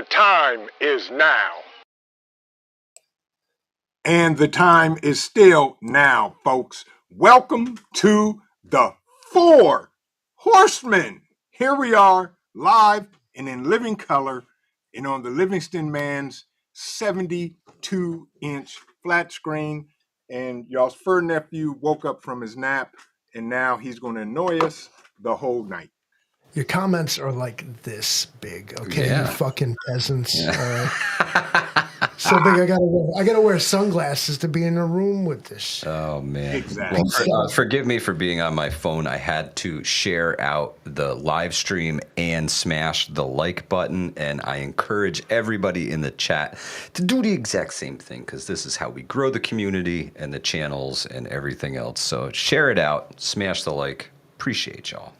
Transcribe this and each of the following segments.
time is now. And the time is still now, folks. Welcome to the Four Horsemen. Here we are, live and in living color, and on the Livingston Man's 72-inch flat screen. And y'all's fur nephew woke up from his nap, and now he's going to annoy us the whole night. Your comments are like this big, okay? Yeah. You fucking peasants. Yeah. All right. So big, I gotta wear sunglasses to be in a room with this. Oh man! Exactly. Well, forgive me for being on my phone. I had to share out the live stream and smash the like button, and I encourage everybody in the chat to do the exact same thing because this is how we grow the community and the channels and everything else. So share it out, smash the like. Appreciate y'all.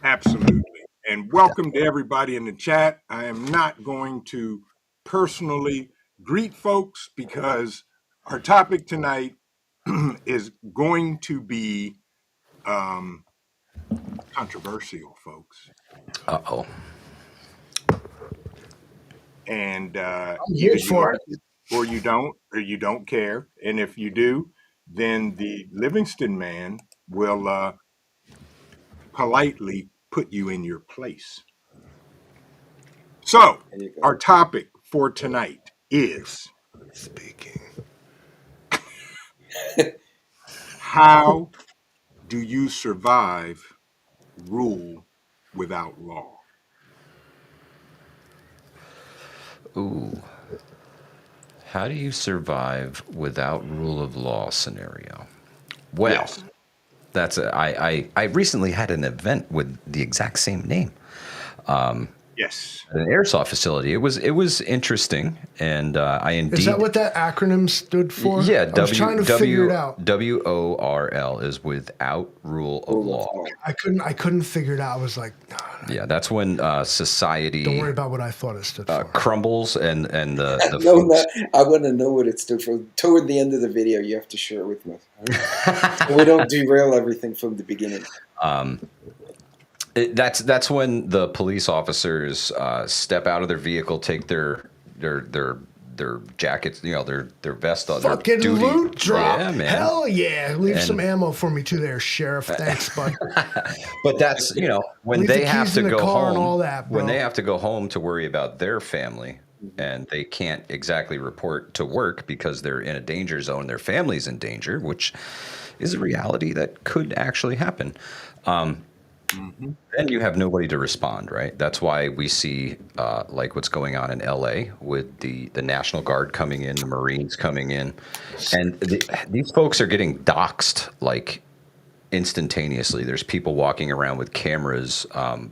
Absolutely. And welcome to everybody in the chat. I am not going to personally greet folks because our topic tonight is going to be controversial, folks. Uh-oh. And I'm either here you for like it or you don't care. And if you do, then the Livingston Man will politely put you in your place. So, our topic for tonight is speaking. How do you survive rule without law? Ooh. How do you survive without rule of law scenario? Well, Yes. that's I recently had an event with the exact same name. Yes. At an airsoft facility. It was interesting, and I indeed. Is that what that acronym stood for? Yeah, I was trying to figure it out. WORL is without rule of law. I couldn't figure it out. I was like, no. Yeah, that's when society. Don't worry about what I thought it stood for. Crumbles and the No, I want to know what it stood for. Toward the end of the video, you have to share it with me. We don't derail everything from the beginning. That's when the police officers step out of their vehicle, take their jackets, their vest on, fucking their duty. loot drop. Yeah, man. Hell yeah! Leave some ammo for me too, there, Sheriff. Thanks, bud. But that's when Leave they the have keys to in the go car home. and all that, bro. When they have to go home to worry about their family, and they can't exactly report to work because they're in a danger zone. Their family's in danger, which is a reality that could actually happen. Then you have nobody to respond, right? That's why we see like what's going on in LA with the National Guard coming in, the Marines coming in, and these folks are getting doxxed like instantaneously. There's people walking around with cameras,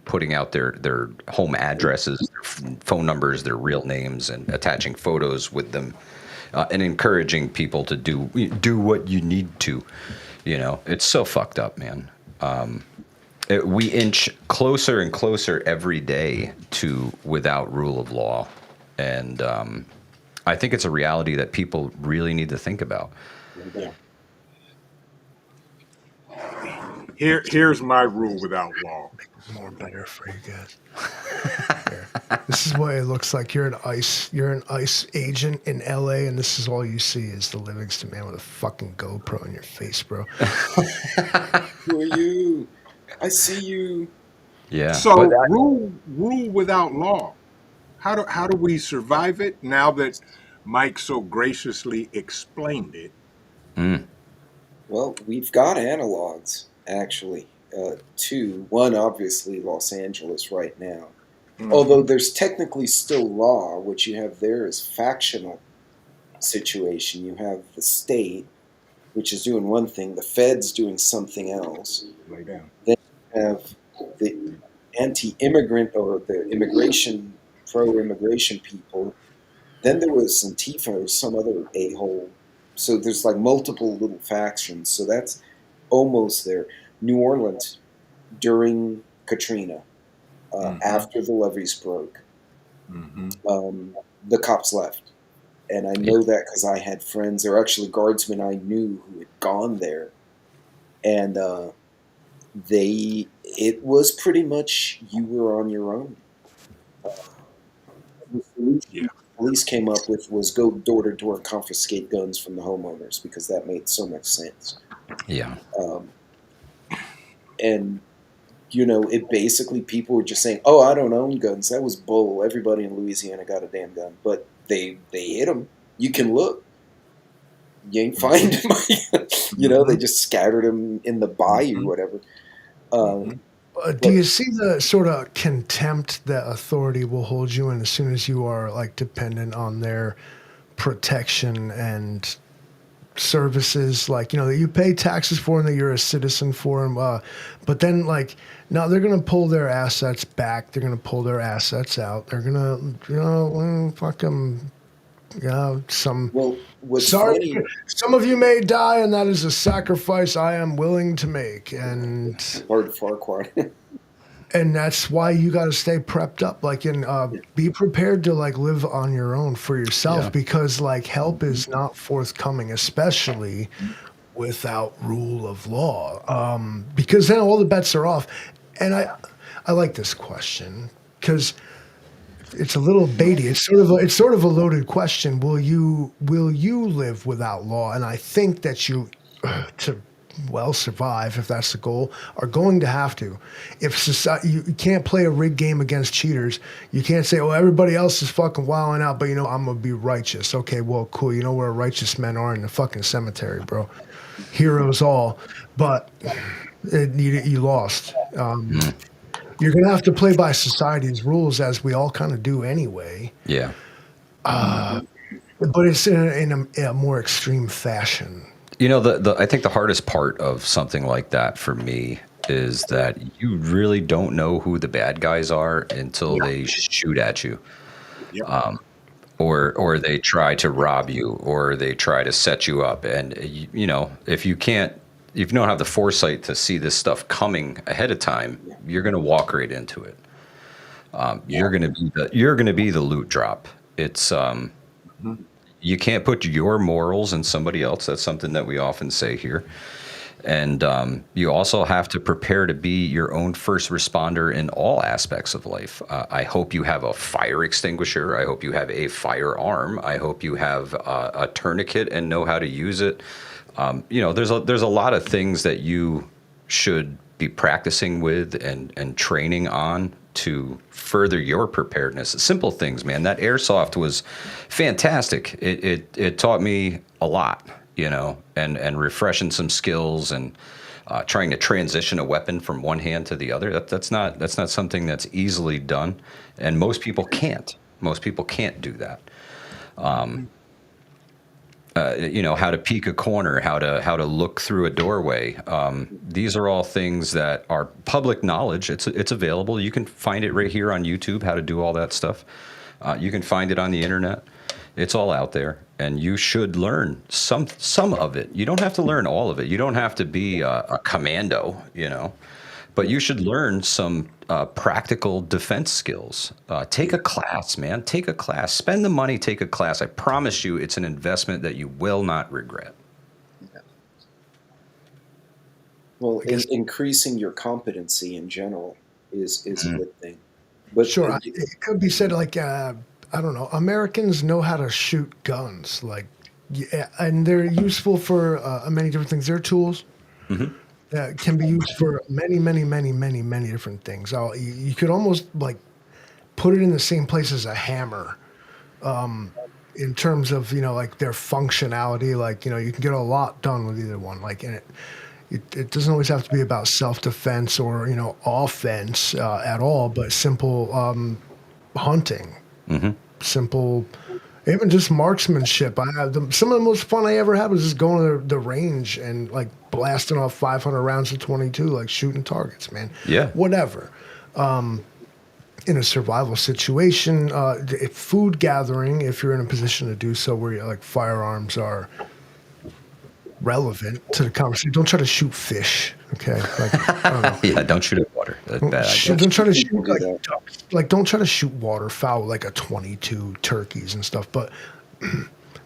putting out their home addresses, their phone numbers, their real names, and attaching photos with them, and encouraging people to do what you need to. It's so fucked up, man. We inch closer and closer every day to without rule of law. And I think it's a reality that people really need to think about. Yeah. Here's my rule without law. More better for you guys. This is what it looks like. You're an ICE agent in LA, and this is all you see is the Livingston Man with a fucking GoPro in your face, bro. Who are you? I see you. Yeah. So rule without law. How do we survive it now that Mike so graciously explained it? Well, we've got analogs, actually. Two. One, obviously, Los Angeles right now. Although there's technically still law, what you have there is factional situation. You have the state, which is doing one thing, the feds doing something else. Lay down. Then you have the anti-immigrant or the immigration, pro-immigration people. Then there was Antifa or some other a-hole. So there's like multiple little factions. So that's almost there. New Orleans during Katrina, after the levees broke, the cops left. And I know that because I had friends, or actually guardsmen I knew who had gone there. And it was pretty much you were on your own. the solution Yeah. the police came up with was go door to door, confiscate guns from the homeowners because that made so much sense. Yeah. And it basically people were just saying, "Oh, I don't own guns." That was bull. Everybody in Louisiana got a damn gun, but they hit them. You can look. You ain't find them. They just scattered them in the bayou, whatever. Do you see the sort of contempt that authority will hold you in as soon as you are like dependent on their protection and services, like that you pay taxes for and that you're a citizen for them, but then like now they're gonna pull their assets back, they're gonna pull their assets out, they're gonna fuck them. Some Well, what's sorry, funny? some of you may die, and that is a sacrifice I am willing to make, and Lord Farquaad. and that's why you got to stay prepped up, like, and be prepared to like live on your own for yourself, Yeah. because like help is not forthcoming, especially without rule of law, because then all the bets are off. And I like this question because it's a little baity. It's sort of a loaded question. Will you live without law? And I think that you to survive, if that's the goal, are going to have to. If society, you can't play a rigged game against cheaters. You can't say, "Oh, everybody else is fucking wilding out, but I'm gonna be righteous." Okay, well, cool. You know where righteous men are? In the fucking cemetery, bro. Heroes all, but you lost. You're gonna have to play by society's rules, as we all kind of do anyway. Yeah. But it's in a more extreme fashion. I think the hardest part of something like that for me is that you really don't know who the bad guys are until they shoot at you. Yep. Or they try to rob you, or they try to set you up. And if you don't have the foresight to see this stuff coming ahead of time, you're going to walk right into it. You're going to be the loot drop. It's you can't put your morals in somebody else. That's something that we often say here. And you also have to prepare to be your own first responder in all aspects of life. I hope you have a fire extinguisher. I hope you have a firearm. I hope you have a tourniquet and know how to use it. There's a lot of things that you should be practicing with and training on to further your preparedness. Simple things, man. That airsoft was fantastic. It taught me a lot, and refreshing some skills and trying to transition a weapon from one hand to the other. That's not something that's easily done, and most people can't. Most people can't do that. How to peek a corner, how to look through a doorway. These are all things that are public knowledge. It's available. You can find it right here on YouTube, how to do all that stuff. You can find it on the internet. It's all out there, and you should learn some of it. You don't have to learn all of it. You don't have to be a commando, but you should learn some practical defense skills. Take a class, man. Take a class. Spend the money, take a class. I promise you it's an investment that you will not regret. Well, increasing your competency in general is a good thing. But sure, it could be said like, I don't know, Americans know how to shoot guns, like, and they're useful for many different things. They're tools. Mm-hmm. That can be used for many, many, many, many, many different things. You could almost like put it in the same place as a hammer, in terms of like their functionality. Like you can get a lot done with either one. Like, and it doesn't always have to be about self-defense or offense at all, but simple hunting, simple. Even just marksmanship. Some of the most fun I ever had was just going to the range and like blasting off 500 rounds of 22, like shooting targets, man. Yeah. Whatever. In a survival situation, food gathering, if you're in a position to do so, where like firearms are relevant to the conversation. Don't try to shoot fish. Okay. Like, I don't know. Yeah. Don't shoot at water. That's bad idea. Don't try to shoot like don't try to shoot waterfowl like a 22 turkeys and stuff, but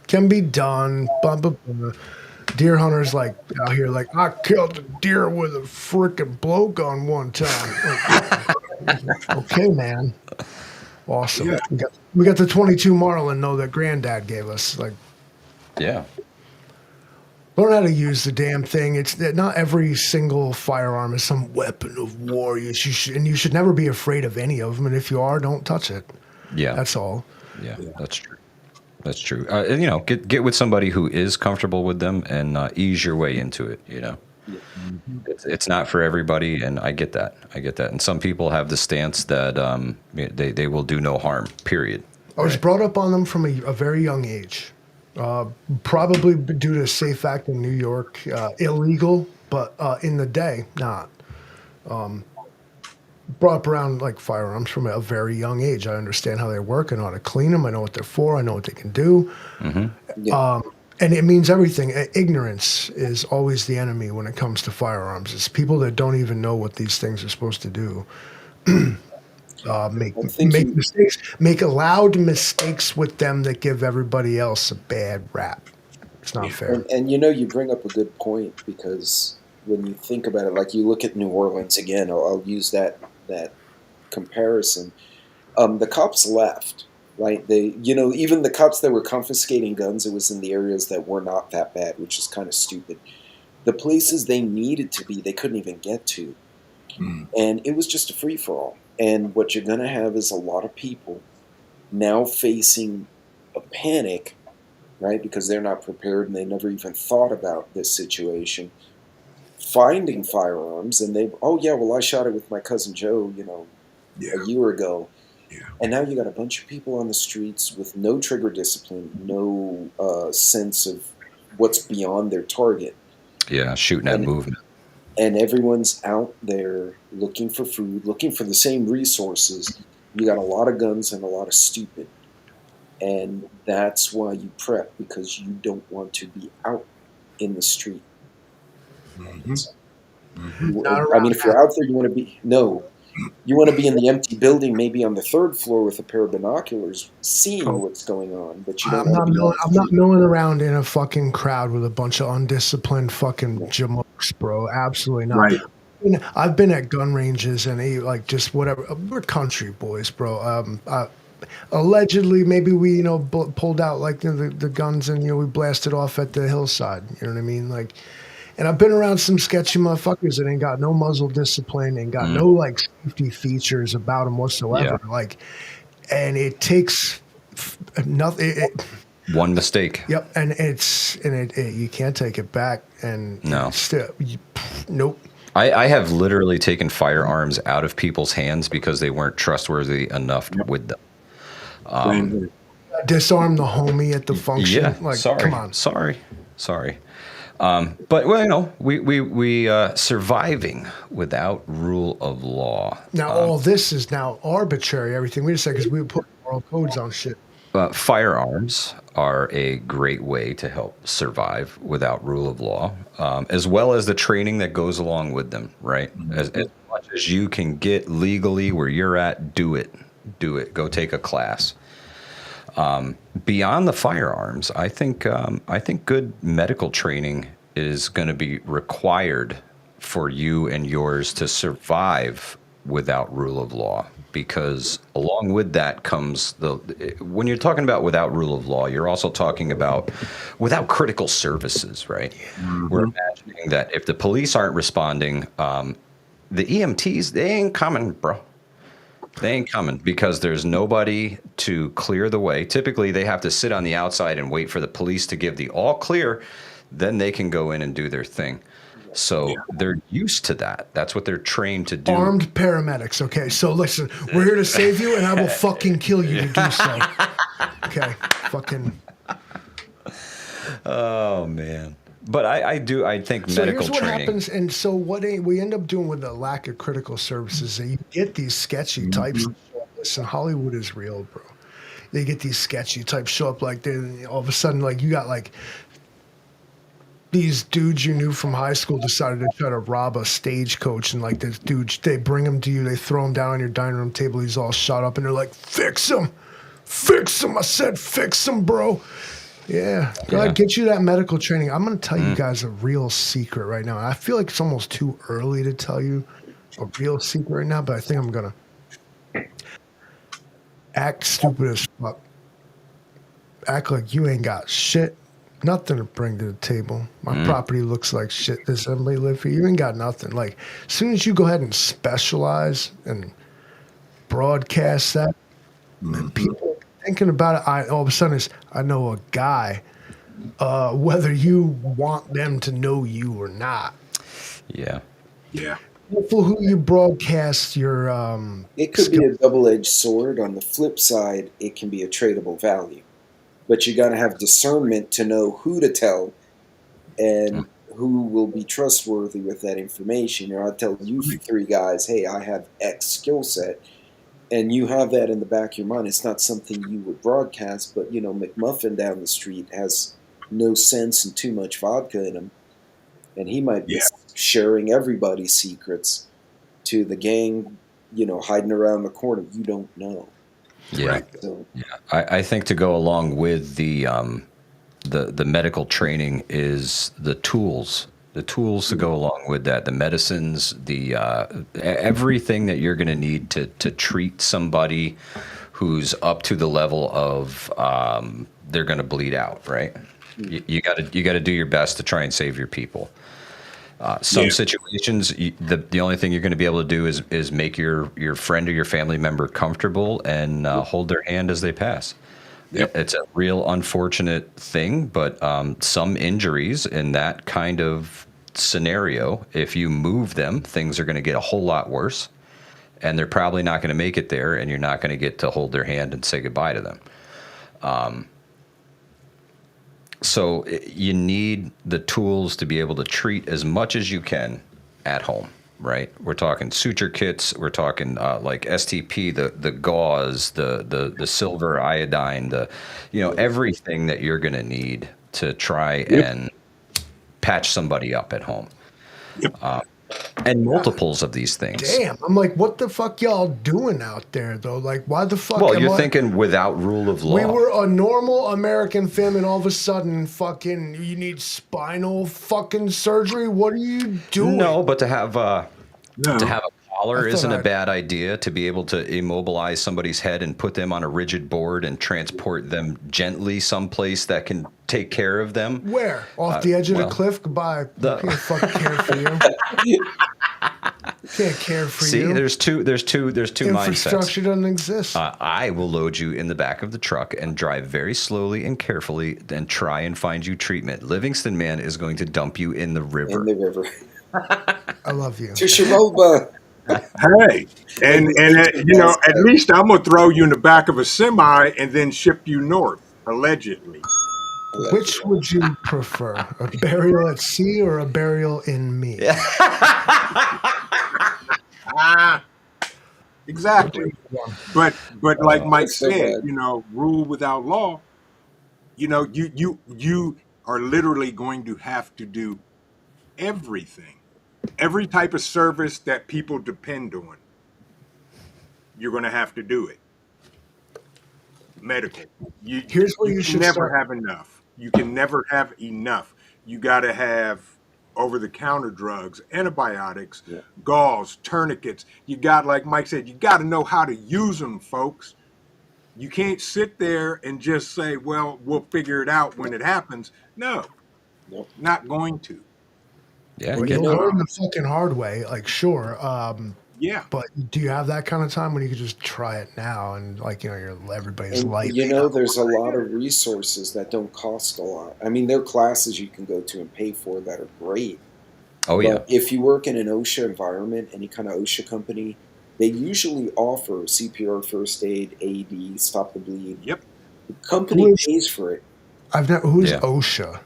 can be done. Blah, blah, blah. Deer hunters like out here like, I killed a deer with a freaking blowgun one time. Like, okay, man. Awesome. Yeah. We got the 22 Marlin though that Granddad gave us. Like, Yeah. learn how to use the damn thing. It's that not every single firearm is some weapon of war. You should never be afraid of any of them. And if you are, don't touch it. Yeah. That's all. Yeah. That's true. That's true. And, you know, get with somebody who is comfortable with them and ease your way into it. You know, it's not for everybody, and I get that. And some people have the stance that they will do no harm. Period. I was brought up on them from a very young age. Probably due to SAFE Act in New York, illegal, but in the day, not. Brought up around like firearms from a very young age. I understand how they work. I know how to clean them. I know what they're for. I know what they can do. Yeah. And it means everything. Ignorance is always the enemy when it comes to firearms. It's people that don't even know what these things are supposed to do. Make mistakes, make loud mistakes with them that give everybody else a bad rap. It's not fair. And you know, you bring up a good point, because when you think about it, like you look at New Orleans again, I'll use that comparison. The cops left, right? They, you know, even the cops that were confiscating guns, it was in the areas that were not that bad, which is kind of stupid. The places they needed to be, they couldn't even get to. And it was just a free-for-all. And what you're going to have is a lot of people now facing a panic, right? Because they're not prepared and they never even thought about this situation. Finding firearms, and oh yeah, well, I shot it with my cousin Joe, you know, a year ago. And now you got a bunch of people on the streets with no trigger discipline, no sense of what's beyond their target. Yeah, shooting at movement. And everyone's out there looking for food, looking for the same resources. You got a lot of guns and a lot of stupid. And that's why you prep, because you don't want to be out in the street. I mean, if you're out there, you want to be, you want to be in the empty building, maybe on the third floor with a pair of binoculars, seeing what's going on. But you don't want to be I'm not milling around in a fucking crowd with a bunch of undisciplined fucking jamokes, bro. Absolutely not. Right. I've been at gun ranges and like just whatever. We're country boys, bro. Allegedly, maybe we pulled out like the guns and we blasted off at the hillside. You know what I mean? Like. And I've been around some sketchy motherfuckers that ain't got no muzzle discipline, ain't got no like safety features about them whatsoever. Yeah. Like, and it takes nothing. One mistake. Yep, and you can't take it back. And no, nope. I have literally taken firearms out of people's hands because they weren't trustworthy enough with them. Disarm the homie at the function. Yeah, like, sorry, come on, sorry. But well, we surviving without rule of law. Now all this is now arbitrary. Everything we just said because we put moral codes on shit. Firearms are a great way to help survive without rule of law, as well as the training that goes along with them. Right, as much as you can get legally where you're at, do it. Go take a class. Beyond the firearms, I think good medical training is going to be required for you and yours to survive without rule of law. Because along with that comes when you're talking about without rule of law, you're also talking about without critical services, right? We're imagining that if the police aren't responding, the EMTs, they ain't coming, bro. They ain't coming because there's nobody to clear the way. Typically, they have to sit on the outside and wait for the police to give the all clear. Then they can go in and do their thing. So they're used to that. That's what they're trained to do. Armed paramedics. Okay, so listen, we're here to save you, and I will fucking kill you to do so. Okay, fucking. Oh man. But I think so medical here's what training. Happens, and so what we end up doing with the lack of critical services is you get these sketchy types. Listen, Hollywood is real, bro. They get these sketchy types show up like they all of a sudden like you got like these dudes you knew from high school decided to try to rob a stagecoach, and like this dude, they bring him to you, they throw him down on your dining room table, he's all shot up, and they're like, fix him. I said, fix him, bro. Yeah, go ahead, get you that medical training. I'm going to tell you guys a real secret right now. I feel like it's almost too early to tell you a real secret right now, but I think I'm going to. act stupid as fuck. Act like you ain't got shit, nothing to bring to the table. My property looks like shit. Does somebody live here? You ain't got nothing. Like, as soon as you go ahead and specialize and broadcast that, and people thinking about it, all of a sudden I know a guy, whether you want them to know you or not. Yeah. Yeah. Careful who you broadcast your It could be a double-edged sword. On the flip side, it can be a tradable value. But you got to have discernment to know who to tell and who will be trustworthy with that information. You know, I tell you three guys, hey, I have X skill set, and you have that in the back of your mind. It's not something you would broadcast, but, you know, McMuffin down the street has no sense and too much vodka in him, and he might be sharing everybody's secrets to the gang, you know, hiding around the corner. You don't know. Yeah. Right. So, Yeah. I think to go along with the medical training is the tools. The tools to go along with that, the medicines, the everything that you're going to need to treat somebody who's up to the level of they're going to bleed out, right? You got to do your best to try and save your people. Some situations, the only thing you're going to be able to do is make your friend or your family member comfortable and hold their hand as they pass. Yep. It's a real unfortunate thing, but some injuries in that kind of scenario, if you move them, things are going to get a whole lot worse, and they're probably not going to make it there, and you're not going to get to hold their hand and say goodbye to them. So you need the tools to be able to treat as much as you can at home, right? We're talking suture kits. We're talking like STP, the gauze, the silver iodine, everything that you're going to need to try and patch somebody up at home. And multiples of these things. Damn, I'm like, what the fuck y'all doing out there though? Like, why the fuck? Well, you're thinking without rule of law. We were a normal American family, and all of a sudden, fucking, you need spinal fucking surgery. What are you doing? No, but to have a collar isn't a I'd- bad idea. To be able to immobilize somebody's head and put them on a rigid board and transport them gently someplace that can take care of them. Where? Off the edge of the cliff? Goodbye. Can't fucking care for you. Can't care for See, you. there's two mindsets. Infrastructure doesn't exist. I will load you in the back of the truck and drive very slowly and carefully and try and find you treatment. Livingston Man is going to dump you in the river. in the river. I love you. To Sharoba. Hey, and at least I'm gonna throw you in the back of a semi and then ship you north, allegedly. Which would you prefer, a burial at sea or a burial in me? Exactly. But like Mike That's so said, bad. rule without law. You are literally going to have to do everything, every type of service that people depend on. You're going to have to do it. Medical. Here's where you should never start. have enough. You can never have enough. You got to have over-the-counter drugs, antibiotics, gauze, tourniquets. You got, like Mike said, you got to know how to use them, folks. You can't sit there and just say, well, we'll figure it out when it happens. No, not going to. Yeah, Well, you'll learn the fucking hard way, like, sure. Yeah. But do you have that kind of time when you could just try it now and, like, everybody's life? There's a lot of resources that don't cost a lot. I mean, there are classes you can go to and pay for that are great. Oh, but if you work in an OSHA environment, any kind of OSHA company, they usually offer CPR, first aid, AED, stop the bleed. Yep. The company pays for it. Who's OSHA?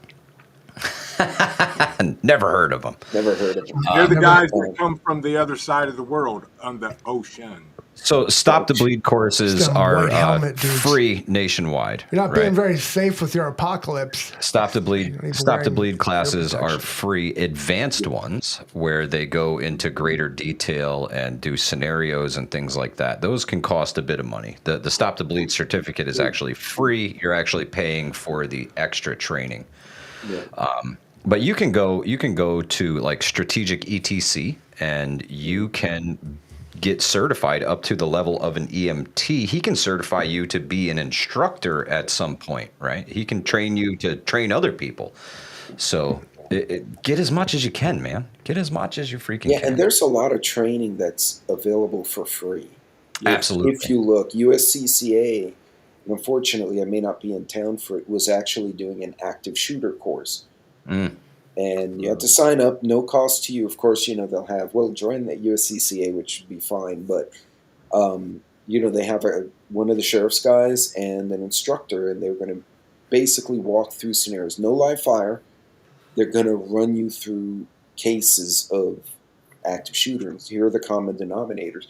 Never heard of them. Never heard of them. They're the guys that come from the other side of the world on the ocean. So Stop the Bleed courses are free nationwide. You're not being very safe with your apocalypse. Stop the Bleed classes are free. Advanced ones where they go into greater detail and do scenarios and things like that. Those can cost a bit of money. The Stop the Bleed certificate is actually free. You're actually paying for the extra training. Yeah. But you can go to like Strategic ETC and you can get certified up to the level of an EMT, he can certify you to be an instructor at some point, right? He can train you to train other people. So get as much as you can, man. Get as much as you freaking Yeah, can. and there's a lot of training that's available for free. Absolutely. If you look, USCCA, unfortunately, I may not be in town for it, was actually doing an active shooter course. And you have to sign up, no cost to you. Of course, they'll have, join the USCCA, which would be fine. But, they have one of the sheriff's guys and an instructor, and they're going to basically walk through scenarios. No live fire. They're going to run you through cases of active shooters. Here are the common denominators.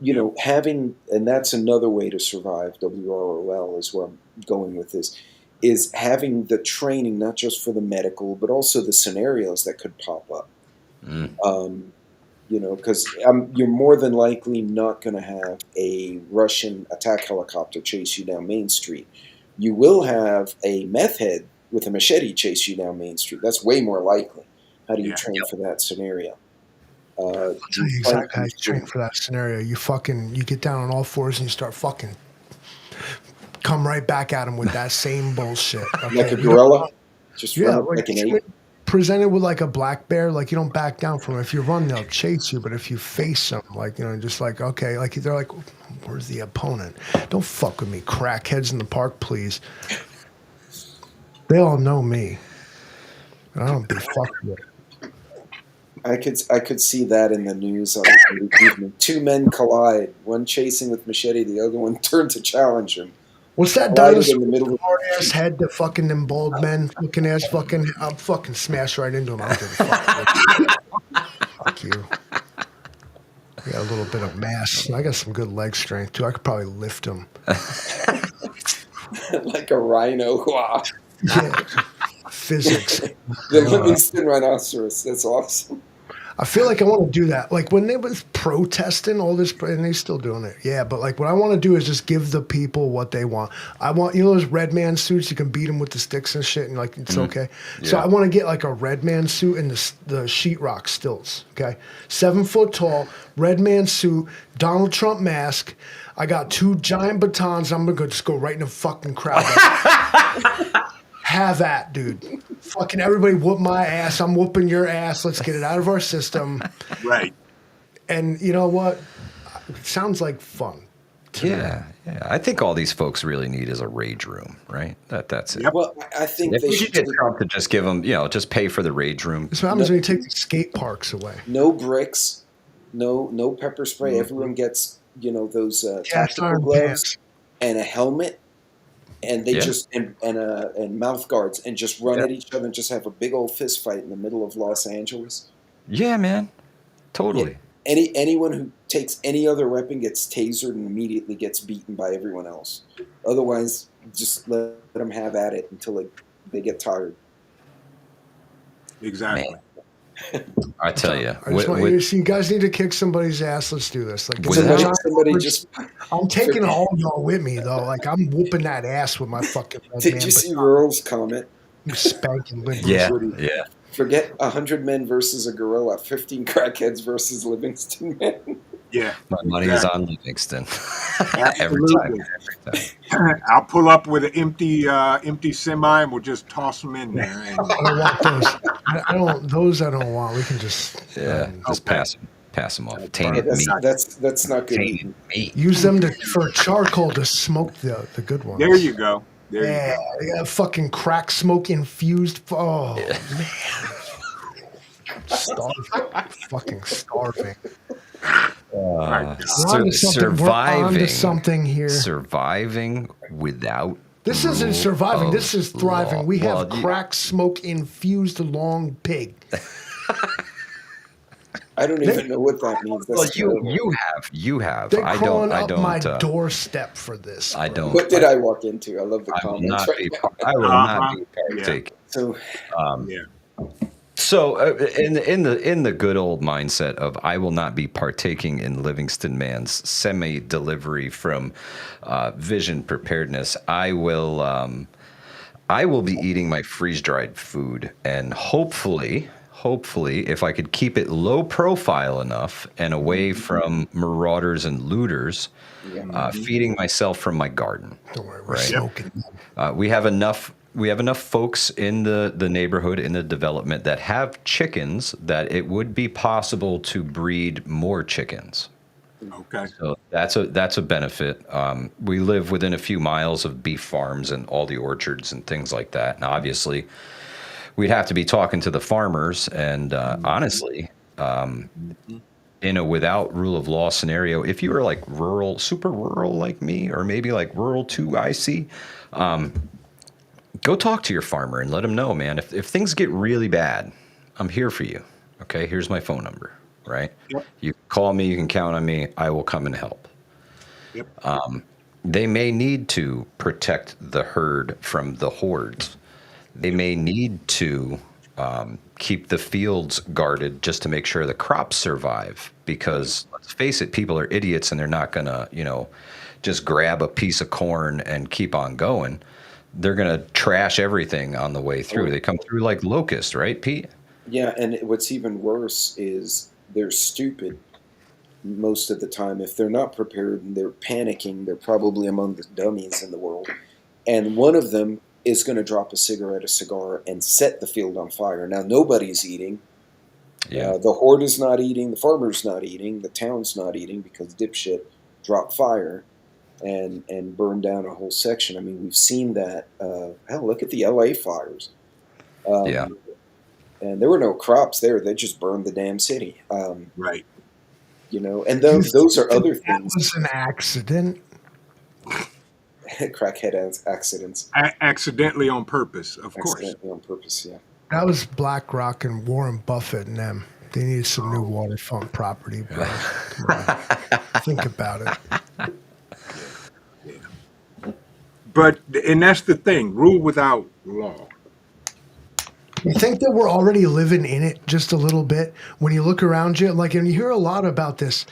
And that's another way to survive WROL is where I'm going with this, is having the training, not just for the medical, but also the scenarios that could pop up. Because you're more than likely not going to have a Russian attack helicopter chase you down Main Street. You will have a meth head with a machete chase you down Main Street. That's way more likely. How do you train for that scenario? I'll tell you exactly how you train for that scenario. You get down on all fours and you start fucking come right back at them with that same bullshit. Okay? Like a gorilla? Just run like an ape? Presented with like a black bear, like you don't back down from it. If you run, they'll chase you. But if you face them, just like, okay, like they're like, where's the opponent? Don't fuck with me, crackheads in the park, please. They all know me. I don't be fucked with. I could see that in the news on the evening. Two men collide, one chasing with machete, the other one turned to challenge him. What's that dinosaur with the hard ass head that fucking them bald men looking ass fucking? I'll fucking smash right into him. I don't give a fuck. Fuck you. I got a little bit of mass. I got some good leg strength too. I could probably lift him. Like a rhino. Wow. Yeah. Physics. The Livingston rhinoceros. That's awesome. I feel like I want to do that. Like when they was protesting all this, and they still doing it. Yeah, but like what I want to do is just give the people what they want. I want, those red man suits, you can beat them with the sticks and shit, and like it's okay. Yeah. So I want to get like a red man suit and the sheetrock stilts. Okay, 7 foot tall, red man suit, Donald Trump mask. I got 2 giant batons. I'm gonna just go right in the fucking crowd. Have at, dude. Fucking everybody whoop my ass. I'm whooping your ass. Let's get it out of our system. Right. And you know what? It sounds like fun. Yeah. I think all these folks really need is a rage room, right? That's it. Yep. Well, I think if they should get Trump to just give them, just pay for the rage room. That's what happens when you take the skate parks away. No bricks, no pepper spray. Mm-hmm. Everyone gets, those tactical gloves and a helmet. And they just and mouth guards and just run at each other and just have a big old fist fight in the middle of Los Angeles. Yeah, man, totally. Yeah. Anyone who takes any other weapon gets tasered and immediately gets beaten by everyone else. Otherwise, just let them have at it until they get tired. Exactly. Man. I tell you, you guys need to kick somebody's ass. Let's do this. Like, I'm taking all y'all with me though. Like, I'm whooping that ass with my fucking. Did you see Rural's comment? Spanking liberals. Yeah. Forget 100 men versus a gorilla. 15 crackheads versus Livingston men. Yeah, my money is on Livingston. every time. I'll pull up with an empty semi, and we'll just toss them in there. I don't want those. I don't want. We can just pass them off. Tainted meat. That's not good. Tainted meat. Use them for charcoal to smoke the good ones. There you go. They got fucking crack smoke infused. Oh man, fucking starving. Surviving here. Surviving without. This isn't surviving. This is thriving. We have crack smoke infused long pig. I don't even know what that means. Well, you have. They're crawling up my doorstep for this. I don't. What did I walk into? I love the comments. I will not be partaking. So, So in the good old mindset of I will not be partaking in Livingston Man's semi-delivery from Vision Preparedness, I will be eating my freeze-dried food, and hopefully hopefully, if I could keep it low profile enough and away from marauders and looters, feeding myself from my garden. Don't worry, we're Right. smoking. We have enough. We have enough folks in the neighborhood, in the development, that have chickens that it would be possible to breed more chickens. Okay. So that's a benefit. We live within a few miles of beef farms and all the orchards and things like that. And obviously, we'd have to be talking to the farmers. And honestly, in a without rule of law scenario, if you were like rural, super rural like me, or maybe like rural 2IC, go talk to your farmer and let him know, man, if things get really bad, I'm here for you. Okay, here's my phone number, right? Yep. You call me, you can count on me. I will come and help. Yep. They may need to protect the herd from the hordes. They may need to keep the fields guarded just to make sure the crops survive. Because let's face it, people are idiots and they're not gonna, just grab a piece of corn and keep on going. They're gonna trash everything on the way through. They come through like locusts, right, Pete? Yeah, and what's even worse is they're stupid most of the time. If they're not prepared and they're panicking, they're probably among the dummies in the world. And one of them is going to drop a cigar, and set the field on fire. Now, nobody's eating. Yeah. The horde is not eating. The farmer's not eating. The town's not eating because dipshit dropped fire and burned down a whole section. I mean, we've seen that. Hell, look at the LA fires. Yeah. And there were no crops there. They just burned the damn city. Right. And those are other things. That was an accident. Crackhead accidents. Accidentally on purpose, of course. Accidentally on purpose, yeah. That was BlackRock and Warren Buffett and them. They needed some new waterfront property, bro. Come on. Think about it. And that's the thing, rule without law. You think that we're already living in it just a little bit? When you look around you, and you hear a lot about this,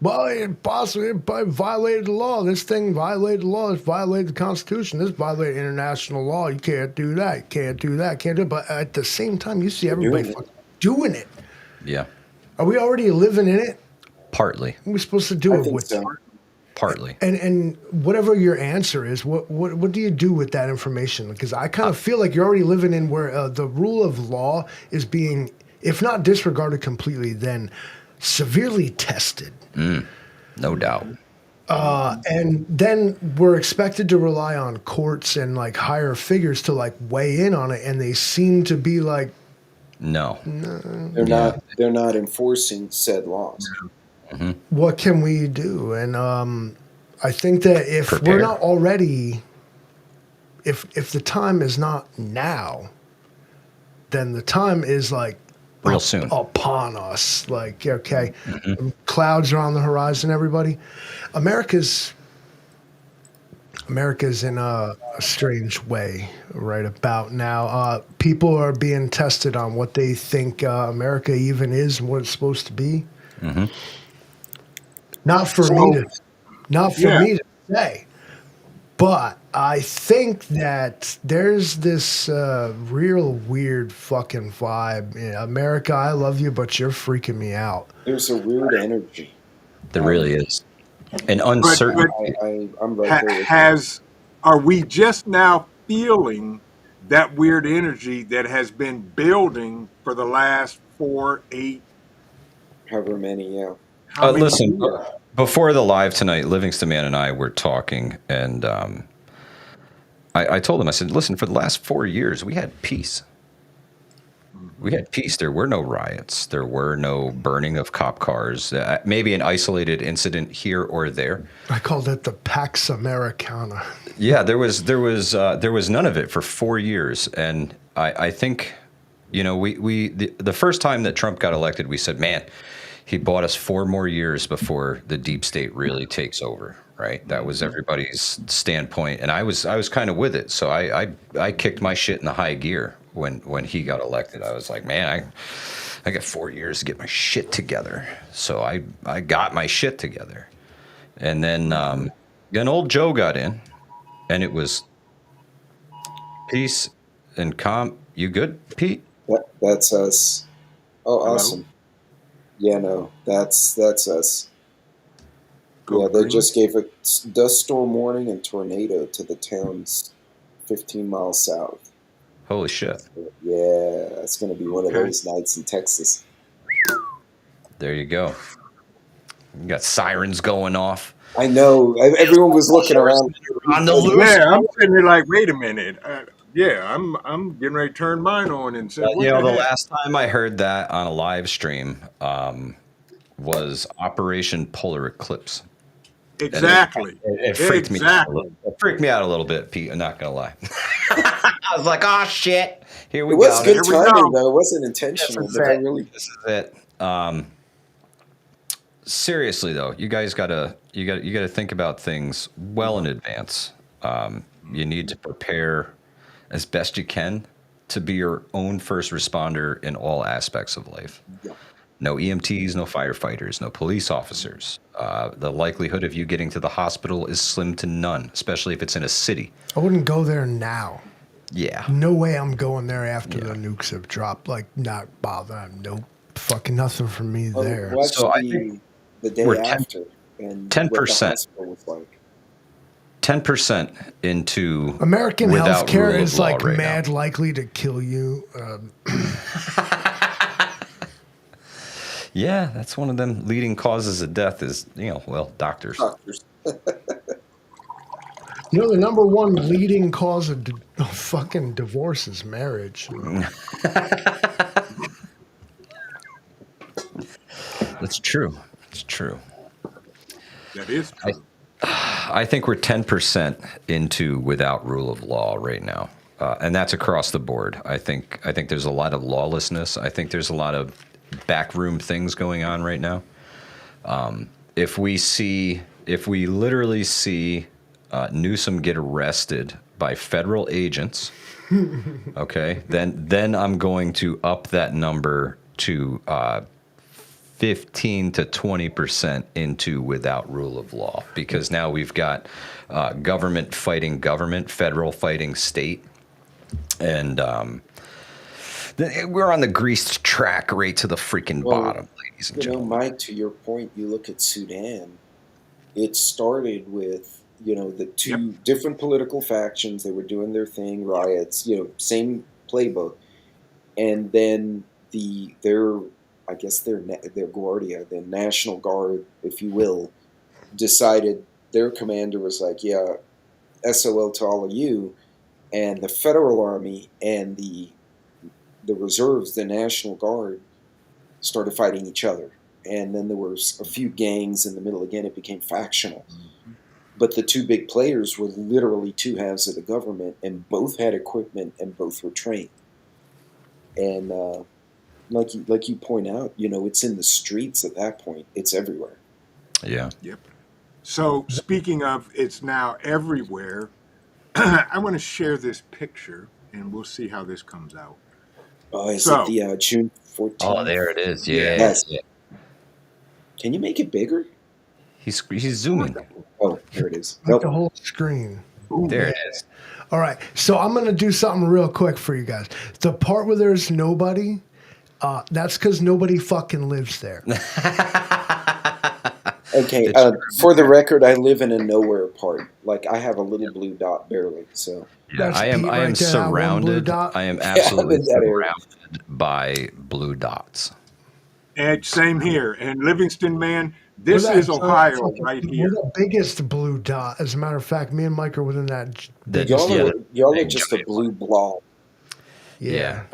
well, it possibly violated the law. This thing violated the law. This violated the Constitution. This violated international law. You can't do that. You can't do that. Can't do it. But at the same time, you see everybody doing it. Yeah. Are we already living in it? Partly. We're supposed to do I it think with so. Partly. And whatever your answer is, what do you do with that information? Because I kind of feel like you're already living in where the rule of law is being, if not disregarded completely, then severely tested. No doubt. And then we're expected to rely on courts and higher figures to weigh in on it, and they seem to be no. They're not enforcing said laws. Mm-hmm. What can we do? And I think that if we're not already, if the time is not now, then the time is real soon upon us. Okay, clouds are on the horizon. Everybody, America's in a strange way right about now. People are being tested on what they think America even is and what it's supposed to be. Mm-hmm. Not for me to say, but I think that there's this real weird fucking vibe. America, I love you, but you're freaking me out. There's a weird energy. There really is. An uncertainty. I'm right there. Are we just now feeling that weird energy that has been building for the last 4, 8? However many, yeah. Listen, before the live tonight, Livingston Man and I were talking, and I told him, I said, listen, for the last 4 years, we had peace. We had peace. There were no riots. There were no burning of cop cars. Maybe an isolated incident here or there. I called it the Pax Americana. Yeah, there was none of it for 4 years, and I think, the first time that Trump got elected, we said, man, he bought us 4 more years before the deep state really takes over, right? That was everybody's standpoint, and I was kind of with it. So I kicked my shit in the high gear when he got elected. I was like, man, I got 4 years to get my shit together. So I got my shit together, and then old Joe got in, and it was peace and calm. You good, Pete? That's us. Oh, Hello? awesome. Yeah, no, that's us. Yeah, Code they green. just gave a dust storm warning and tornado to the towns 15 miles south. Holy shit. Yeah, it's going to be one of Okay. those nights in Texas. There you go. You got sirens going off. I know. Everyone was looking around. On the loose. Yeah, I'm sitting there like, wait a minute. Yeah, I'm getting ready to turn mine on and say, what You know, the the heck? last time I heard that on a live stream was Operation Polar Eclipse. Exactly. It freaked me out a Exactly. little. It freaked me out a little bit, Pete. I'm not gonna lie. I was like, "Oh shit, here we It was go." good Here we timing, go. though. It wasn't This intentional, is but I it. really. This is it. Seriously though, you guys gotta think about things well in advance. You need to prepare as best you can to be your own first responder in all aspects of life. Yeah. No EMTs, no firefighters, no police officers. The likelihood of you getting to the hospital is slim to none, especially if it's in a city. I wouldn't go there now. Yeah. No way I'm going there after Yeah. the nukes have dropped. Like, not bothering. Nope. Fucking nothing for me Oh, there. watch So I think the day we're after and 10%. what the hospital was like. 10% into American without healthcare rule of is law like right mad now. likely to kill you. Yeah, that's one of them leading causes of death is, doctors. Doctors. You know, the number one leading cause of fucking divorce is marriage. That's true. It's true. That is true. I think we're 10% into without rule of law right now. And that's across the board. I think there's a lot of lawlessness. I think there's a lot of backroom things going on right now. If we literally see Newsom get arrested by federal agents, okay, then I'm going to up that number to 15 to 20% into without rule of law, because now we've got government fighting government, federal fighting state, and we're on the greased track right to the freaking bottom, ladies and gentlemen. Mike, to your point, you look at Sudan. It started with the two different political factions. They were doing their thing, riots. Same playbook, and then their Guardia, the National Guard, if you will, decided their commander was like, yeah, SOL to all of you, and the Federal Army and the reserves, the National Guard, started fighting each other. And then there was a few gangs in the middle. Again, it became factional. Mm-hmm. But the two big players were literally two halves of the government, and both had equipment and both were trained. And like you point out, it's in the streets at that point. It's everywhere. Yeah. Yep. So speaking of, it's now everywhere. I want to share this picture, and we'll see how this comes out. Is it the June 14th? Oh, there it is. Yeah. Yes. Yeah. Can you make it bigger? He's zooming. Oh, there it is. Like the whole screen. Ooh, there it is. All right. So I'm going to do something real quick for you guys. The part where there's nobody, that's because nobody fucking lives there. Okay. For the record, I live in a nowhere part. Like, I have a little blue dot barely. So yeah, I am surrounded. I am absolutely surrounded by blue dots. And same here. And Livingston, man, this is Ohio right here. We're the biggest blue dot. As a matter of fact, me and Mike are within that. Y'all are just a blue blob. Yeah.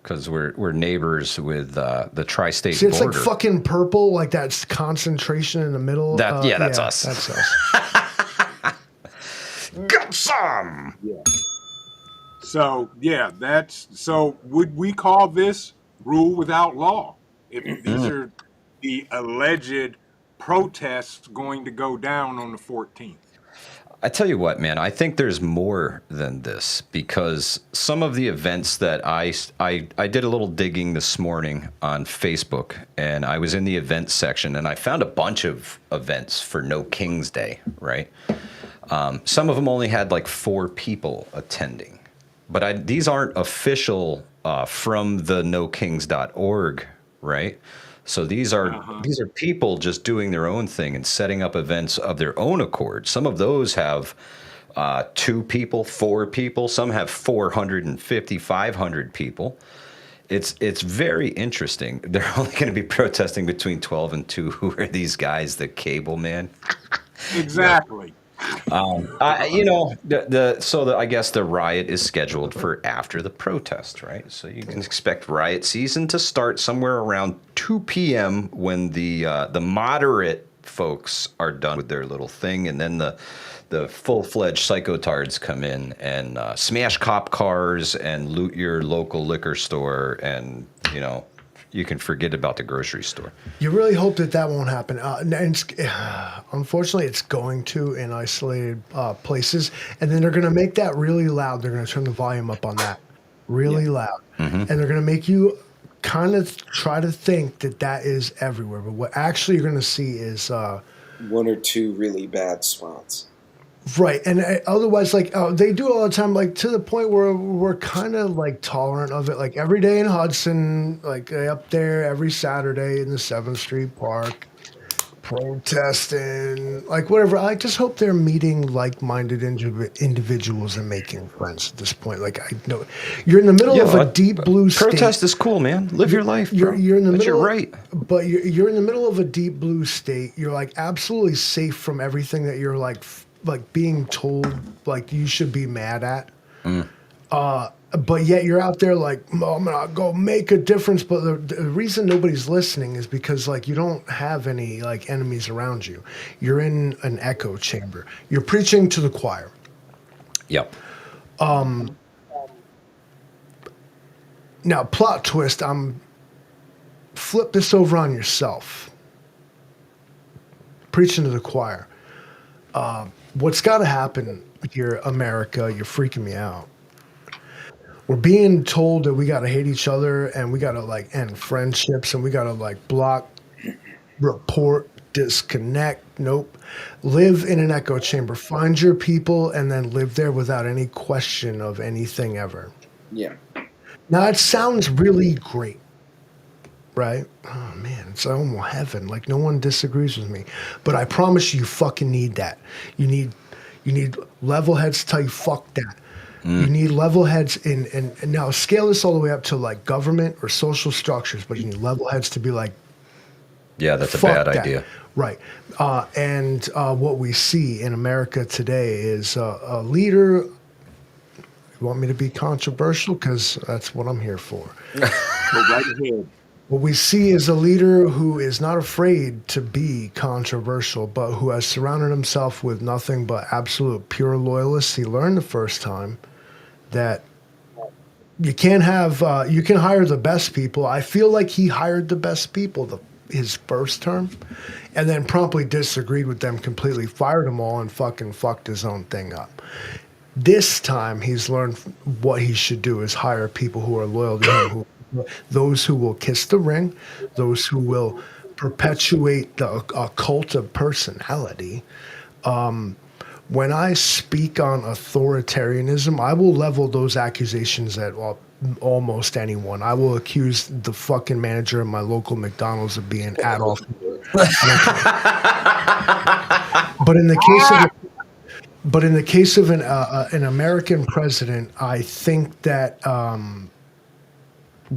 Because we're neighbors with the tri-state See, it's border. like fucking purple, like that concentration in the middle. That's us. That's us. Got some. Yeah. So so would we call this rule without law? If these are the alleged protests going to go down on the 14th. I tell you what, man, I think there's more than this, because some of the events that I did a little digging this morning on Facebook, and I was in the events section, and I found a bunch of events for No King's Day, right? Some of them only had like 4 people attending, but these aren't official from the nokings.org, right? So these are people just doing their own thing and setting up events of their own accord. Some of those have 2 people, 4 people. Some have 450, 500 people. It's very interesting. They're only going to be protesting between 12 and 2. Who are these guys? The cable man? Exactly. I guess the riot is scheduled for after the protest, right? So you can expect riot season to start somewhere around 2 p.m. when the moderate folks are done with their little thing, and then the full-fledged psychotards come in and smash cop cars and loot your local liquor store, and you can forget about the grocery store. You really hope that won't happen. Unfortunately, it's going to in isolated places, and then they're going to make that really loud. They're going to turn the volume up on that really loud, and they're going to make you kind of try to think that is everywhere. But what actually you're going to see is 1 or 2 really bad spots. Right, and otherwise, they do all the time, to the point where we're kind of tolerant of it. Like every day in Hudson, up there every Saturday in the 7th Street Park, protesting, whatever. I just hope they're meeting like-minded individuals and making friends at this point. I know you're in the middle of a deep blue state. Protest is cool, man. Live your life, bro. You're in the That's middle, your right. But you're in the middle of a deep blue state. You're absolutely safe from everything that you're being told you should be mad at. But yet you're out there I'm gonna go make a difference. But the reason nobody's listening is because you don't have any enemies around you. You're in an echo chamber. You're preaching to the choir. Yep. Now, plot twist, flip this over on yourself. Preaching to the choir. What's got to happen here, America, you're freaking me out. We're being told that we got to hate each other and we got to end friendships and we got to block, report, disconnect. Nope. Live in an echo chamber. Find your people and then live there without any question of anything ever. Yeah. Now, it sounds really great, right? Oh, man, it's almost heaven. No one disagrees with me. But I promise you fucking need that. You need level heads to tell you fuck that. You need level heads and now scale this all the way up to government or social structures, but you need level heads to be yeah, that's a bad idea. Right. And what we see in America today is a leader. You want me to be controversial? Because that's what I'm here for. Go right ahead. What we see is a leader who is not afraid to be controversial, but who has surrounded himself with nothing but absolute pure loyalists. He learned the first time that you can't have, you can hire the best people. I feel like he hired the best people his first term and then promptly disagreed with them completely, fired them all, and fucking fucked his own thing up. This time he's learned what he should do is hire people who are loyal to him, those who will kiss the ring, those who will perpetuate the cult of personality. When I speak on authoritarianism, I will level those accusations at almost anyone. I will accuse the fucking manager of my local McDonald's of being Adolf. But in the case of an American president, I think that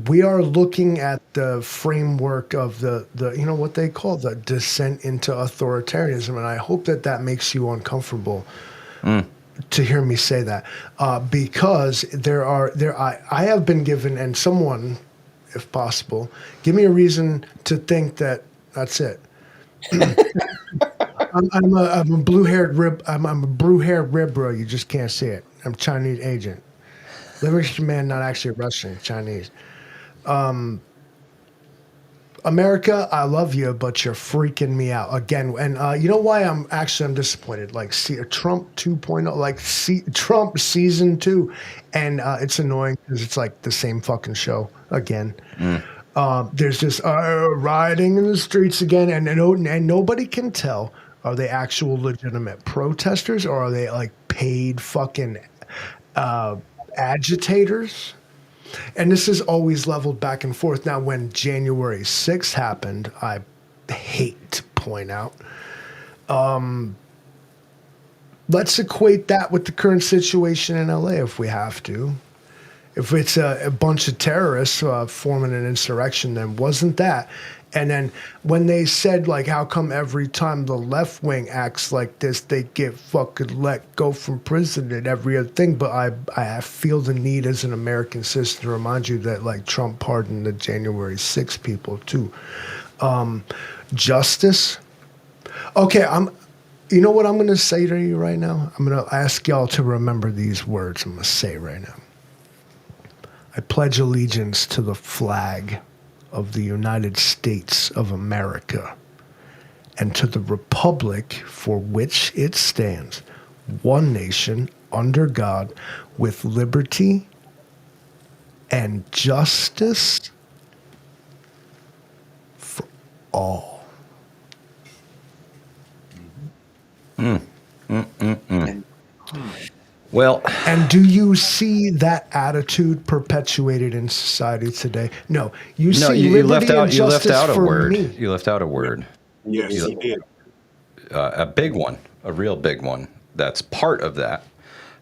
we are looking at the framework of the what they call the descent into authoritarianism, and I hope that makes you uncomfortable to hear me say that, because I have been given, and someone, if possible, give me a reason to think that's it. I'm a blue-haired rib. I'm a blue-haired rib, bro. You just can't see it. I'm Chinese agent. Livingston man, not actually Russian, Chinese. America, I love you, but you're freaking me out again. And you know why I'm disappointed? See a Trump 2.0, Trump season 2, and it's annoying because it's the same fucking show again. There's just rioting in the streets again, and nobody can tell, are they actual legitimate protesters or are they paid fucking agitators? And this is always leveled back and forth. Now, when January 6th happened, I hate to point out, let's equate that with the current situation in LA if we have to. If it's a bunch of terrorists forming an insurrection, then wasn't that? And then when they said, like, how come every time the left wing acts like this, they get fucking let go from prison and every other thing? But I feel the need as an American citizen to remind you that, like, Trump pardoned the January 6th people too. Justice. Okay, you know what I'm going to say to you right now? I'm going to ask y'all to remember these words I'm going to say right now. I pledge allegiance to the flag of the United States of America and to the republic for which it stands, one nation, under God, with liberty and justice for all. Well, and do you see that attitude perpetuated in society today? No, you see you left liberty out. and You left justice out a for word. me. You left out a word. Yes, he did. A big one, a real big one. That's part of that.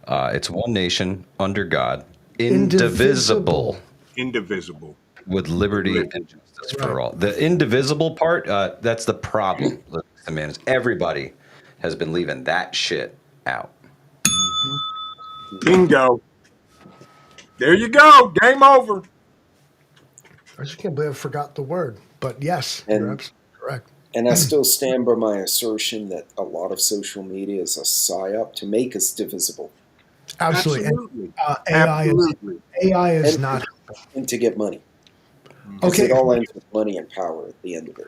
It's one nation under God, indivisible, with liberty and justice for all. The indivisible part, that's the problem. Man, everybody has been leaving that shit out. Bingo. There you go. Game over. I just can't believe I forgot the word. But yes, you're absolutely correct. And I still stand by my assertion that a lot of social media is a psyop to make us divisible. Absolutely. Absolutely. AI is not. And to get money. Okay. It all ends with money and power at the end of it.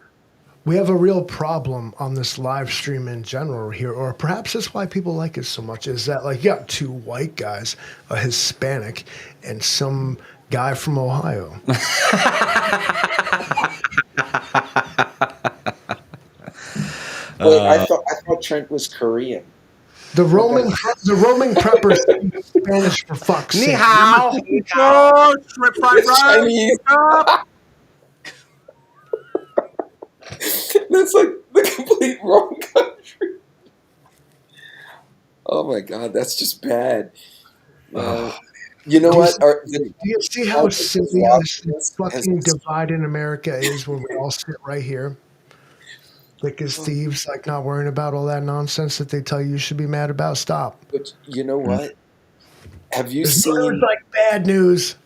We have a real problem on this live stream in general here, or perhaps that's why people like it so much, is that, like, you got two white guys, a Hispanic, and some guy from Ohio. Wait, I thought Trent was Korean. The roaming preppers speak Spanish, for fuck's sake. Ni hao. Shrimp fried rice. That's like the complete wrong country. Oh my God, that's just bad. You know what? Do you see how serious this fucking divide in America is when we all sit right here? Thick as thieves, like not worrying about all that nonsense that they tell you should be mad about. Stop. But you know what? Have you seen like bad news?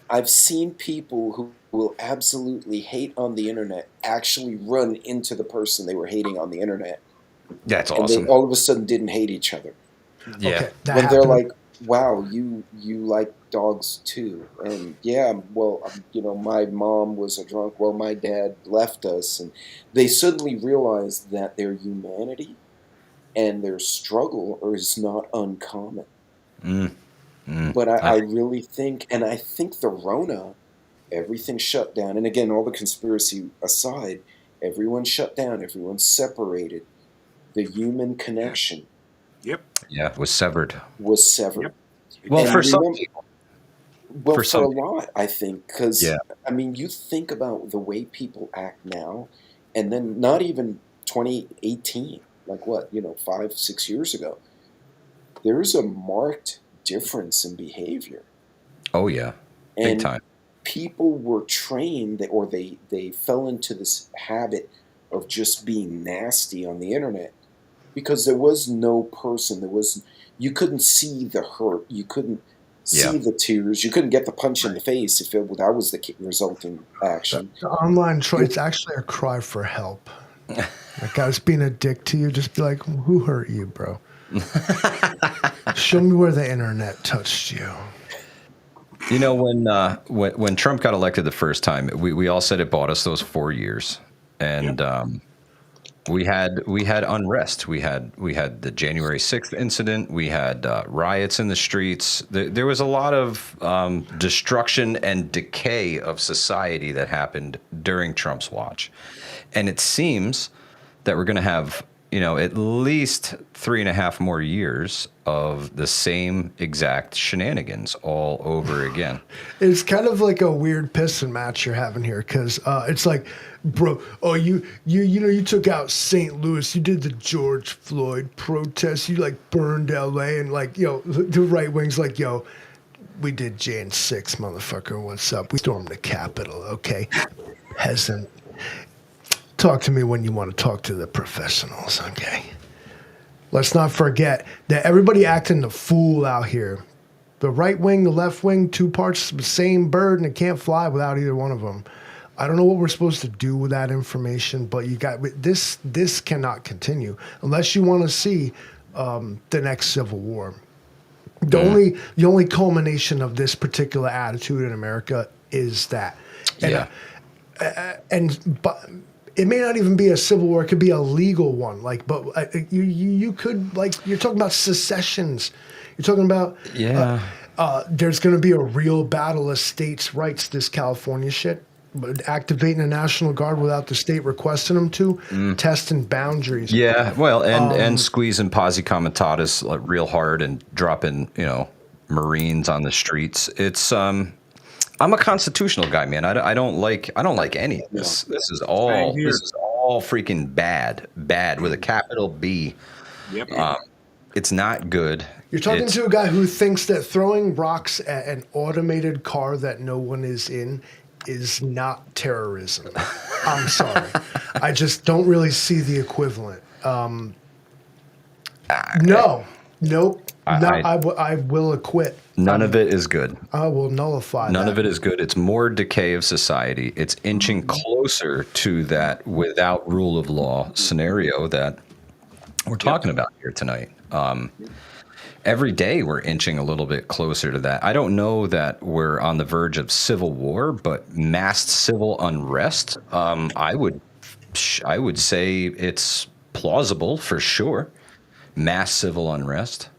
I've seen people who will absolutely hate on the internet actually run into the person they were hating on the internet. That's awesome. And they all of a sudden didn't hate each other. Yeah. Okay, when they're like, wow, you like dogs too. And yeah, well, you know, my mom was a drunk. Well, my dad left us. And they suddenly realized that their humanity and their struggle is not uncommon. But I really think, and I think the Rona, everything shut down. And again, all the conspiracy aside, everyone shut down. Everyone separated. The human connection. Yeah, was severed. Yep. Well, and for some people. Well, for a lot, I think. Because, I mean, you think about the way people act now, and then not even 2018, like what, 5-6 years ago. There's a marked difference in behavior. Oh, yeah. Big time. People were trained, or they fell into this habit of just being nasty on the internet because there was no person. You couldn't see the hurt. You couldn't see the tears. You couldn't get the punch in the face if that was the resulting action. The online troll, it's actually a cry for help. That guy's being a dick to you. Just be like, who hurt you, bro? Show me where the internet touched you. You know, when Trump got elected the first time, we all said it bought us those 4 years, and we had unrest. We had the January 6th incident. We had riots in the streets. There was a lot of destruction and decay of society that happened during Trump's watch, and it seems that we're going to have at least 3.5 more years of the same exact shenanigans all over again. It's kind of like a weird pissing match you're having here, because it's like, bro, you took out St. Louis, you did the George Floyd protest, you like burned LA, and like, the right wing's like, we did Jan 6, motherfucker, what's up? We stormed the Capitol, okay? Peasant. Talk to me when you want to talk to the professionals, okay? Let's not forget that everybody acting the fool out here. The right wing, the left wing, two parts of the same bird, and it can't fly without either one of them. I don't know what we're supposed to do with that information, but you got this. This cannot continue unless you want to see the next civil war. The only culmination of this particular attitude in America is that. But it may not even be a civil war. It could be a legal one. But you could, like, you're talking about secessions. You're talking about there's going to be a real battle of states' rights. This California shit, but activating the National Guard without the state requesting them to, testing boundaries. Yeah, well, and squeezing posse comitatus like real hard and dropping Marines on the streets. It's I'm a constitutional guy, man. I don't like any of this. This is all freaking bad with a capital B. Yep. It's not good. You're talking to a guy who thinks that throwing rocks at an automated car that no one is in is not terrorism. I'm sorry. I just don't really see the equivalent. Nope. I will acquit. None of it is good. I will nullify None that. of it is good. It's more decay of society. It's inching closer to that without rule of law scenario that we're talking about here tonight. Every day we're inching a little bit closer to that. I don't know that we're on the verge of civil war, but mass civil unrest, I would say it's plausible for sure. Mass civil unrest.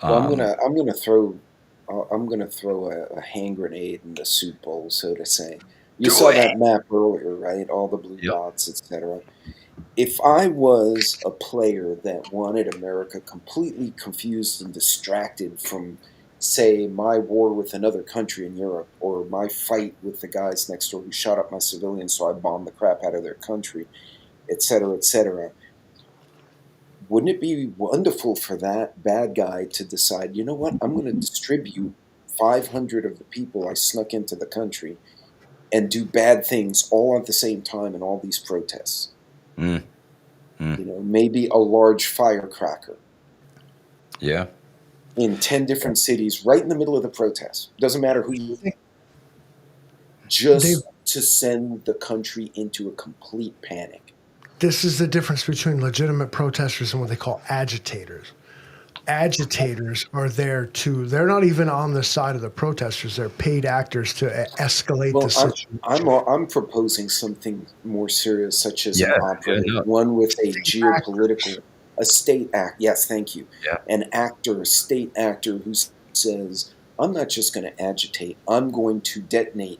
Well, I'm gonna throw a hand grenade in the soup bowl, so to say. You saw that map earlier, right? All the blue dots, etc. If I was a player that wanted America completely confused and distracted from, say, my war with another country in Europe, or my fight with the guys next door who shot up my civilians, so I bombed the crap out of their country, etc., wouldn't it be wonderful for that bad guy to decide, you know what, I'm going to distribute 500 of the people I snuck into the country and do bad things all at the same time in all these protests? Maybe a large firecracker. Yeah. In 10 different cities, right in the middle of the protest. Doesn't matter who you think. Just to send the country into a complete panic. This is the difference between legitimate protesters and what they call agitators. Agitators are they're not even on the side of the protesters. They're paid actors to escalate the situation. I'm proposing something more serious, such as an opera, one with a geopolitical, a state act. Yes, thank you. Yeah. An actor, a state actor who says, I'm not just going to agitate. I'm going to detonate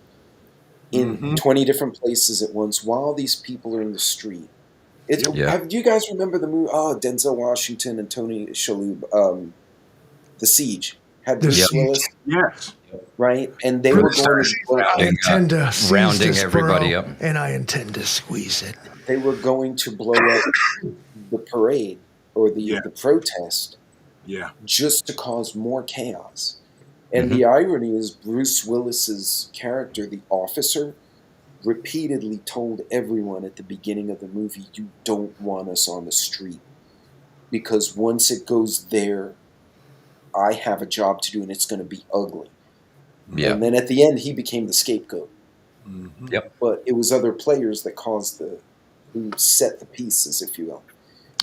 in 20 different places at once while these people are in the street. Do you guys remember the movie? Denzel Washington and Tony Shalhoub, The Siege, had Bruce Willis. Yes. Right? And they were going to rounding everybody up. And I intend to squeeze it. They were going to blow up the parade or the protest just to cause more chaos. And the irony is Bruce Willis's character, the officer, repeatedly told everyone at the beginning of the movie, you don't want us on the street. Because once it goes there, I have a job to do and it's going to be ugly. Yeah. And then at the end, he became the scapegoat. Yep. But it was other players that who set the pieces, if you will.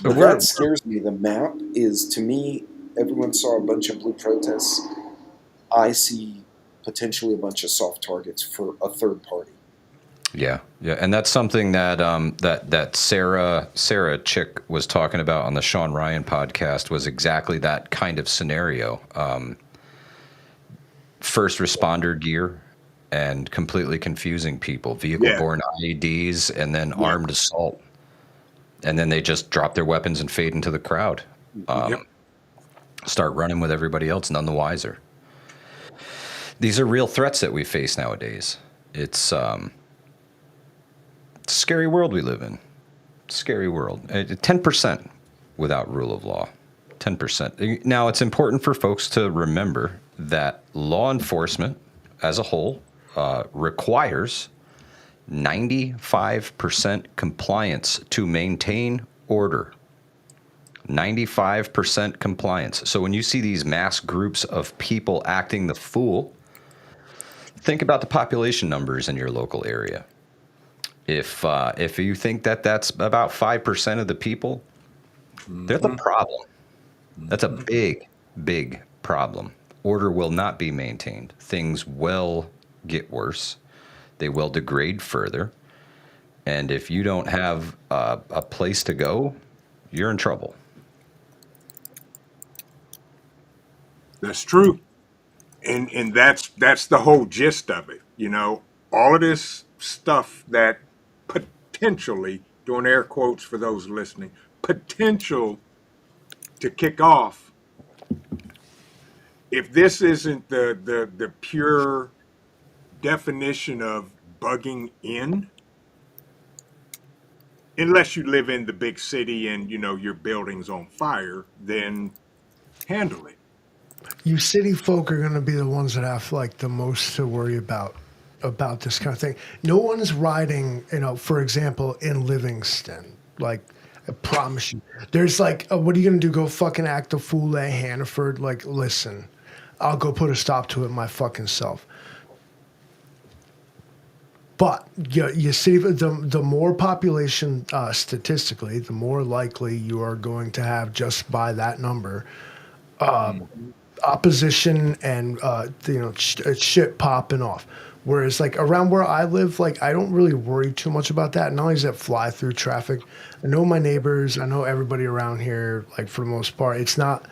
But that scares me. The map is, to me, everyone saw a bunch of blue protests. I see potentially a bunch of soft targets for a third party. Yeah, and that's something that that Sarah Chick was talking about on the Sean Ryan podcast, was exactly that kind of scenario. First responder gear and completely confusing people, vehicle-borne IEDs, and then armed assault. And then they just drop their weapons and fade into the crowd. Yep. Start running with everybody else, none the wiser. These are real threats that we face nowadays. It's a scary world we live in. Scary world. 10% without rule of law. 10%. Now, it's important for folks to remember that law enforcement as a whole requires 95% compliance to maintain order. 95% compliance. So when you see these mass groups of people acting the fool, think about the population numbers in your local area. If you think that that's about 5% of the people, they're the problem. That's a big, big problem. Order will not be maintained. Things will get worse. They will degrade further. And if you don't have a place to go, you're in trouble. That's true. And that's the whole gist of it. You know, all of this stuff that potentially, doing air quotes for those listening, potential to kick off. If this isn't the pure definition of bugging in, unless you live in the big city and you know your building's on fire, then handle it. You city folk are going to be the ones that have like the most to worry about this kind of thing. No one's riding, you know, for example, in Livingston. Like, I promise you, there's like, what are you going to do? Go fucking act a fool at Hannaford? Like, listen, I'll go put a stop to it my fucking self. But you see, the more population statistically, the more likely you are going to have just by that number opposition and shit popping off. Whereas like around where I live, like I don't really worry too much about that. Not only does that fly through traffic, I know my neighbors, I know everybody around here. Like for the most part, it's not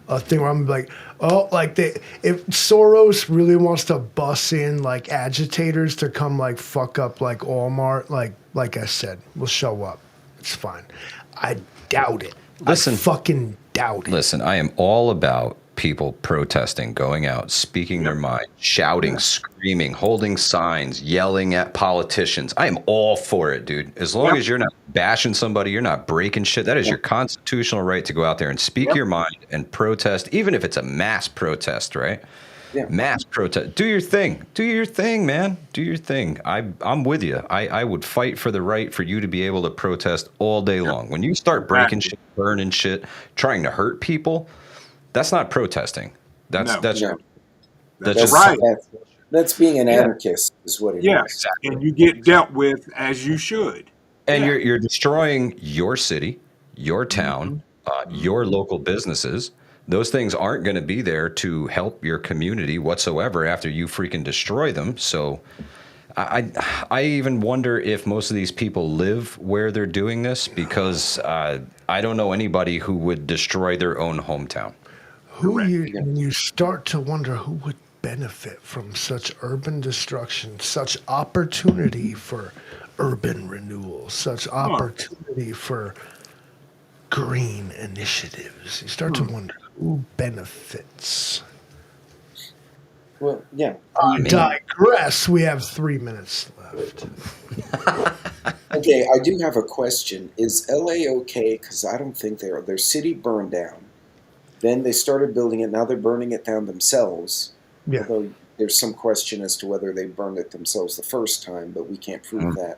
a thing where I'm like, oh, like if Soros really wants to bus in like agitators to come like fuck up like Walmart, like I said, we'll show up. It's fine. I doubt it. Listen, I fucking doubt it. Listen, I am all about people protesting, going out, speaking their mind, shouting, screaming, holding signs, yelling at politicians. I am all for it, dude. As long as you're not bashing somebody, you're not breaking shit. That is your constitutional right to go out there and speak your mind and protest, even if it's a mass protest, right? Yeah. Mass protest. Do your thing. Do your thing, man. Do your thing. I'm with you. I would fight for the right for you to be able to protest all day long. When you start breaking shit, burning shit, trying to hurt people, that's not protesting. That's right. That's being an anarchist, is what it is. Exactly. And you get dealt with as you should. And you're destroying your city, your town, your local businesses. Those things aren't going to be there to help your community whatsoever after you freaking destroy them. So I even wonder if most of these people live where they're doing this, because I don't know anybody who would destroy their own hometown. And you start to wonder who would benefit from such urban destruction, such opportunity for urban renewal, such opportunity for green initiatives. You start to wonder who benefits. Well, yeah. I digress. We have 3 minutes left. Okay, I do have a question. Is LA okay? Because I don't think they are. Their city burned down. Then they started building it. Now they're burning it down themselves. Yeah. Although there's some question as to whether they burned it themselves the first time, but we can't prove that.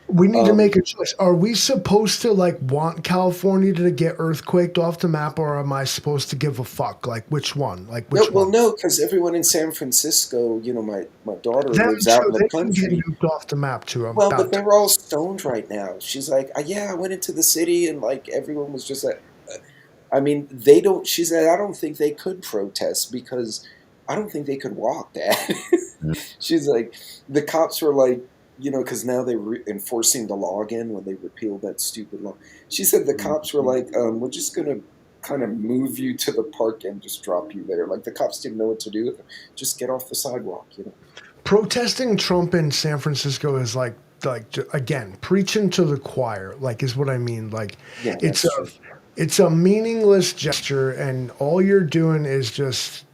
We need to make a choice. Are we supposed to like want California to get earthquaked off the map, or am I supposed to give a fuck? Like which one? Like which one? Well, no, because everyone in San Francisco, you know, my daughter lives out in the country. They can get nuked off the map too. But they're all stoned right now. She's like, I went into the city and like everyone was just like, I mean, they don't. She said, I don't think they could protest because I don't think they could walk, Dad. She's like, the cops were like, you know, because now they were enforcing the law again when they repealed that stupid law. She said the cops were like, we're just going to kind of move you to the park and just drop you there. Like the cops didn't know what to do with them. Just get off the sidewalk, you know. Protesting Trump in San Francisco is like again, preaching to the choir, like, is what I mean. Like, Yeah, it's that's a true. it's a meaningless gesture, and all you're doing is just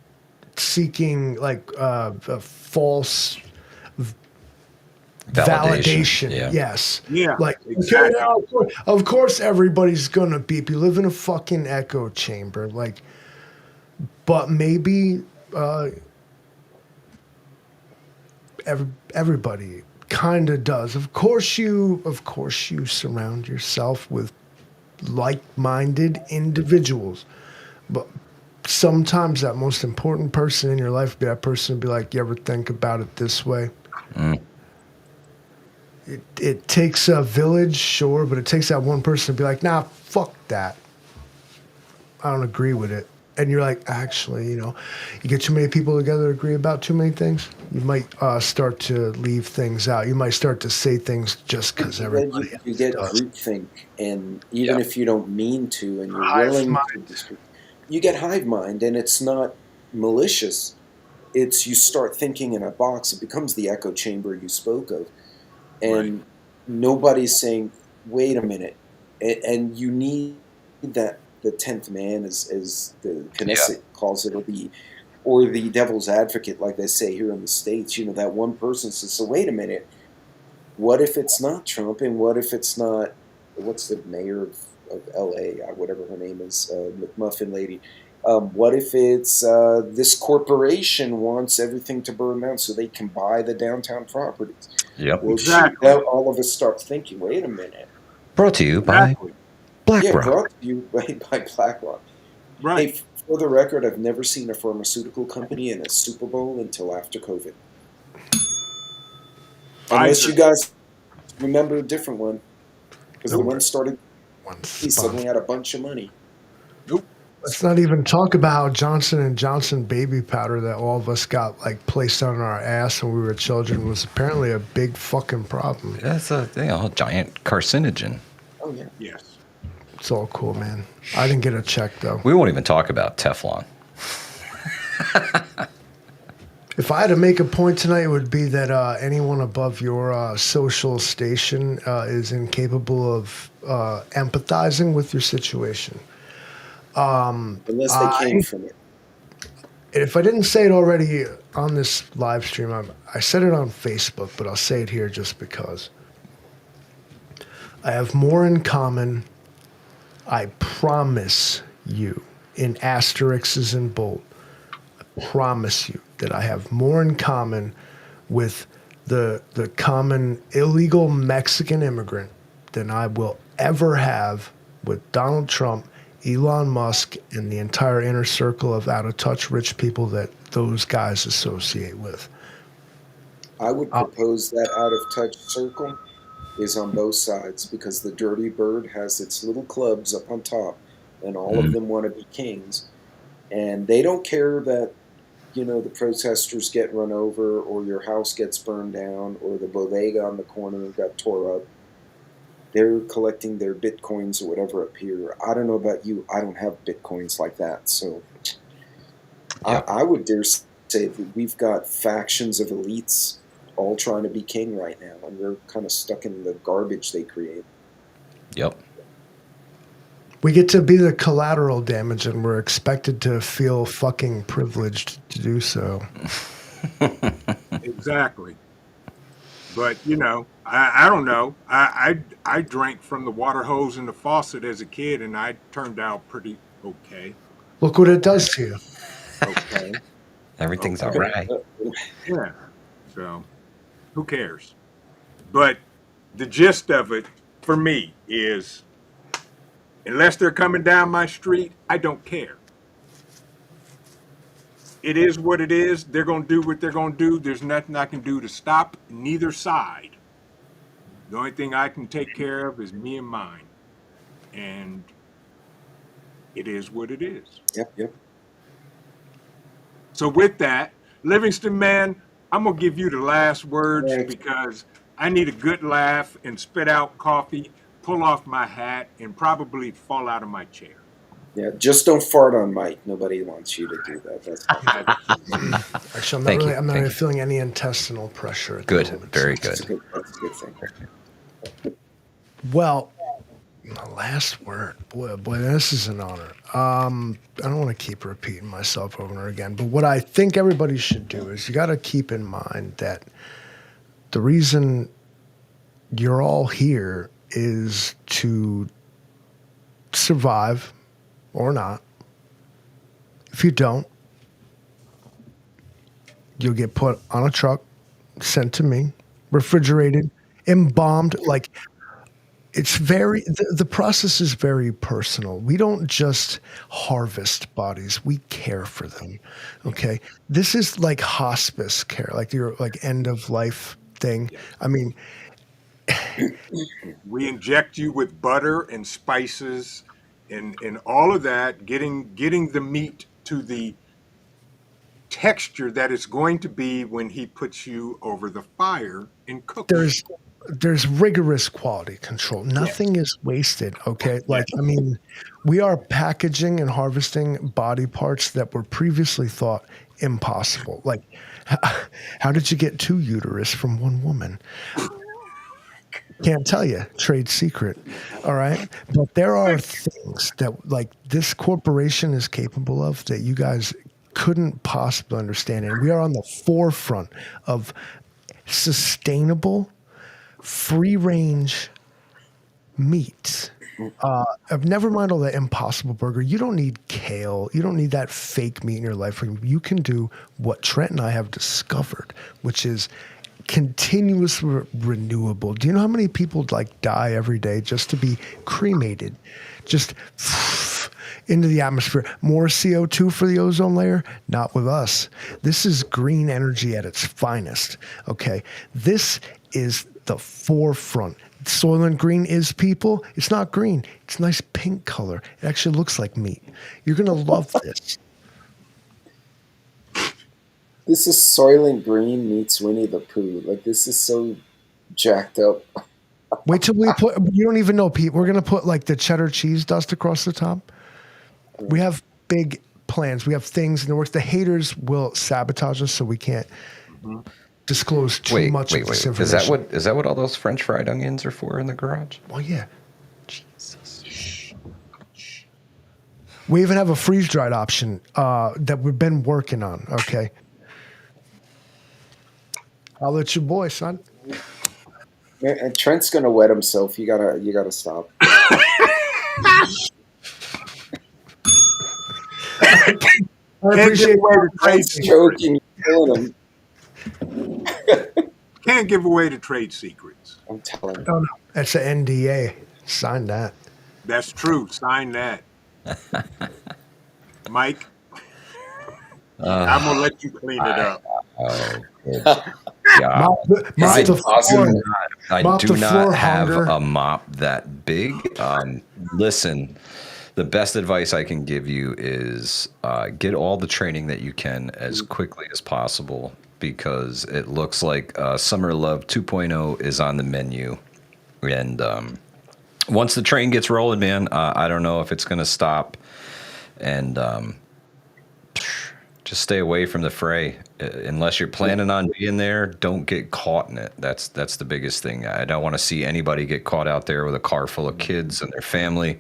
seeking like a false validation. Yeah. Yes. Yeah, Like, okay, exactly. now, of course everybody's gonna beep. You live in a fucking echo chamber. Like, but maybe everybody kind of does. Of course you surround yourself with like-minded individuals. But sometimes that most important person in your life would be that person would be like, you ever think about it this way? It takes a village, sure, but it takes that one person to be like, nah, fuck that. I don't agree with it. And you're like, actually, you get too many people together to agree about too many things, you might start to leave things out. You might start to say things just because Then everybody you else get does. groupthink, and even Yeah. if you don't mean to, and you're Hive willing to, mind. you get hive mind, and it's not malicious. It's you start thinking in a box. It becomes the echo chamber you spoke of, Right. and nobody's saying, "Wait a minute," and you need that the 10th man, as the Yeah. Knesset calls it, or the devil's advocate, like they say here in the States. That one person says, "So wait a minute. What if it's not Trump? And what if it's not, what's the mayor of LA, whatever her name is, McMuffin lady? What if it's this corporation wants everything to burn down so they can buy the downtown properties?" Yep. Well, shoot, Exactly. now all of us start thinking, wait a minute. Brought to you by Exactly. Yeah, BlackRock. brought to you by BlackRock. Right. Hey, for the record, I've never seen a pharmaceutical company in a Super Bowl until after COVID. Unless Pfizer. you guys remember a different one, because the Nope. one started, One he suddenly sponsor. had a bunch of money. Nope. Let's not even talk about how Johnson and Johnson baby powder that all of us got like placed on our ass when we were children was apparently a big fucking problem. That's a giant carcinogen. Oh yeah. Yes. It's all cool, man. I didn't get a check though. We won't even talk about Teflon. If I had to make a point tonight, it would be that anyone above your social station is incapable of empathizing with your situation. Unless they came from it. If I didn't say it already on this live stream, I said it on Facebook, but I'll say it here just because. I have more in common, I promise you, in asterisks and bold. I promise you that I have more in common with the common illegal Mexican immigrant than I will ever have with Donald Trump, Elon Musk, and the entire inner circle of out-of-touch rich people that those guys associate with. I would propose that out of touch circle is on both sides, because the dirty bird has its little clubs up on top, and all of them want to be kings, and they don't care that the protesters get run over, or your house gets burned down, or the bodega on the corner got tore up. They're collecting their bitcoins or whatever up here. I don't know about you. I don't have bitcoins like that. So Yep. I would dare say that we've got factions of elites all trying to be king right now, and we're kind of stuck in the garbage they create. Yep. We get to be the collateral damage, and we're expected to feel fucking privileged to do so. Exactly. But I don't know. I drank from the water hose in the faucet as a kid, and I turned out pretty okay. Look what it does to you. Okay. Everything's Okay. all right. Yeah. So who cares? But the gist of it for me is, unless they're coming down my street, I don't care. It is what it is. They're going to do what they're going to do. There's nothing I can do to stop neither side. The only thing I can take care of is me and mine. And it is what it is. Yep. So with that, Livingston, man, I'm going to give you the last words, Right. because I need a good laugh and spit out coffee, pull off my hat, and probably fall out of my chair. Yeah, just don't fart on Mike. Nobody wants you to do that. That's Actually, Thank you. I'm not Thank really you. feeling any intestinal pressure at the Good. moment. Very that's a good. that's a good thing. Well, my last word, boy, this is an honor. I don't want to keep repeating myself over and over again, but what I think everybody should do is you got to keep in mind that the reason you're all here is to survive or not. If you don't, you'll get put on a truck, sent to me, refrigerated, embalmed. Like, the process is very personal. We don't just harvest bodies, we care for them. Okay. This is like hospice care, like your like end of life thing. I mean, We inject you with butter and spices and all of that, getting the meat to the texture that it's going to be when he puts you over the fire and cooks you. there's rigorous quality control. Nothing is wasted. Okay. Yes. Like, I mean, we are packaging and harvesting body parts that were previously thought impossible. Like, how did you get two uterus from one woman? Can't tell you. Trade secret. All right. But there are things that like this corporation is capable of that you guys couldn't possibly understand. And we are on the forefront of sustainable, free range meat. Never mind all that Impossible Burger. You don't need kale. You don't need that fake meat in your life. You can do what Trent and I have discovered, which is continuous renewable. Do you know how many people like die every day just to be cremated, just into the atmosphere? More CO2 for the ozone layer? Not with us. This is green energy at its finest. Okay, this is the forefront. Soylent Green is people. It's not green. It's a nice pink color. It actually looks like meat. You're gonna love this. This is Soylent Green meets Winnie the Pooh. Like, this is so jacked up. Wait till we put. You don't even know, Pete. We're gonna put like the cheddar cheese dust across the top. We have big plans. We have things in the works. The haters will sabotage us, so we can't disclose too much of this information. Is that what all those French fried onions are for in the garage? Well, yeah. Jesus. We even have a freeze dried option that we've been working on. Okay. I'll let your boy, son. Man, Trent's gonna wet himself. You gotta stop. I appreciate Trent's joking. You're killing him. Can't give away the trade secrets. I'm telling you. No, no. That's an NDA. Sign that. That's true. Sign that. Mike, I'm going to let you clean it up. Oh, good Mop God. the floor. I Mop do the not floor, have hunger. a mop that big. Listen, the best advice I can give you is get all the training that you can as quickly as possible, because it looks like Summer Love 2.0 is on the menu. And once the train gets rolling, man, I don't know if it's going to stop. And just stay away from the fray. Unless you're planning on being there, don't get caught in it. That's the biggest thing. I don't want to see anybody get caught out there with a car full of kids and their family.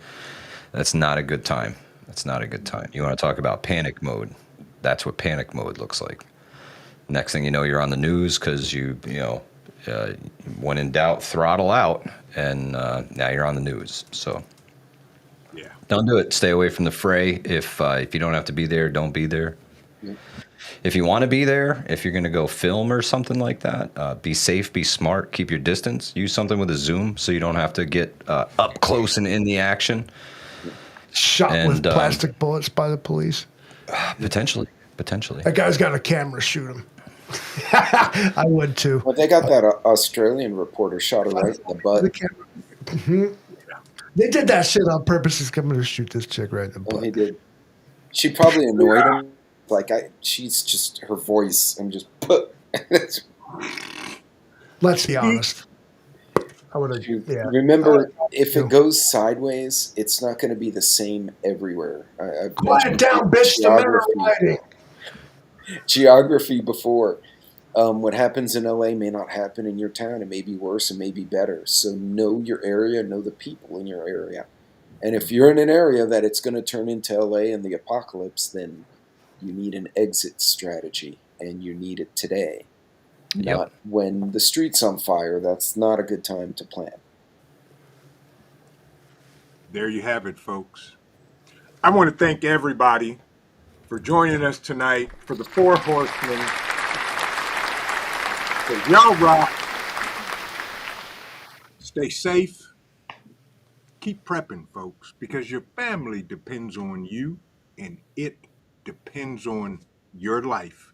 That's not a good time. That's not a good time. You want to talk about panic mode? That's what panic mode looks like. Next thing you know, you're on the news because when in doubt, throttle out, and now you're on the news. So Yeah. don't do it. Stay away from the fray. If you don't have to be there, don't be there. If you want to be there, if you're going to go film or something like that, be safe, be smart, keep your distance. Use something with a zoom so you don't have to get up close and in the action. Shot with plastic bullets by the police. Potentially. That guy's got a camera. Shoot him. I would too. Well, they got that Australian reporter shot her right in the butt. They did that shit on purpose. He's coming to shoot this chick right in the butt. Oh, he did. She probably annoyed him. Like, she's just, her voice, I'm just, Let's be honest. I would have. Yeah. Remember, if it too. goes sideways, it's not going to be the same everywhere. I've Quiet mentioned down, bitch. The men are riding. geography before. What happens in LA may not happen in your town. It may be worse, it may be better. So know your area, know the people in your area. And if you're in an area that it's going to turn into LA and the apocalypse, then you need an exit strategy, and you need it today, not when the street's on fire. That's not a good time to plan. There you have it, folks. I want to thank everybody for joining us tonight for the Four Horsemen. So y'all rock. Stay safe. Keep prepping, folks, because your family depends on you, and it depends on your life,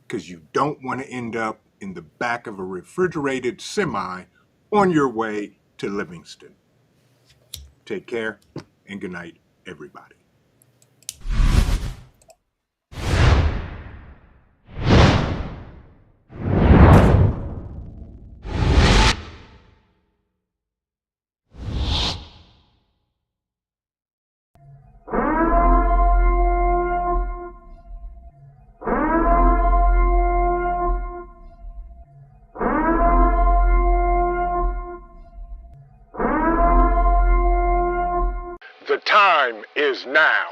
because you don't want to end up in the back of a refrigerated semi on your way to Livingston. Take care, and good night, everybody. The time is now.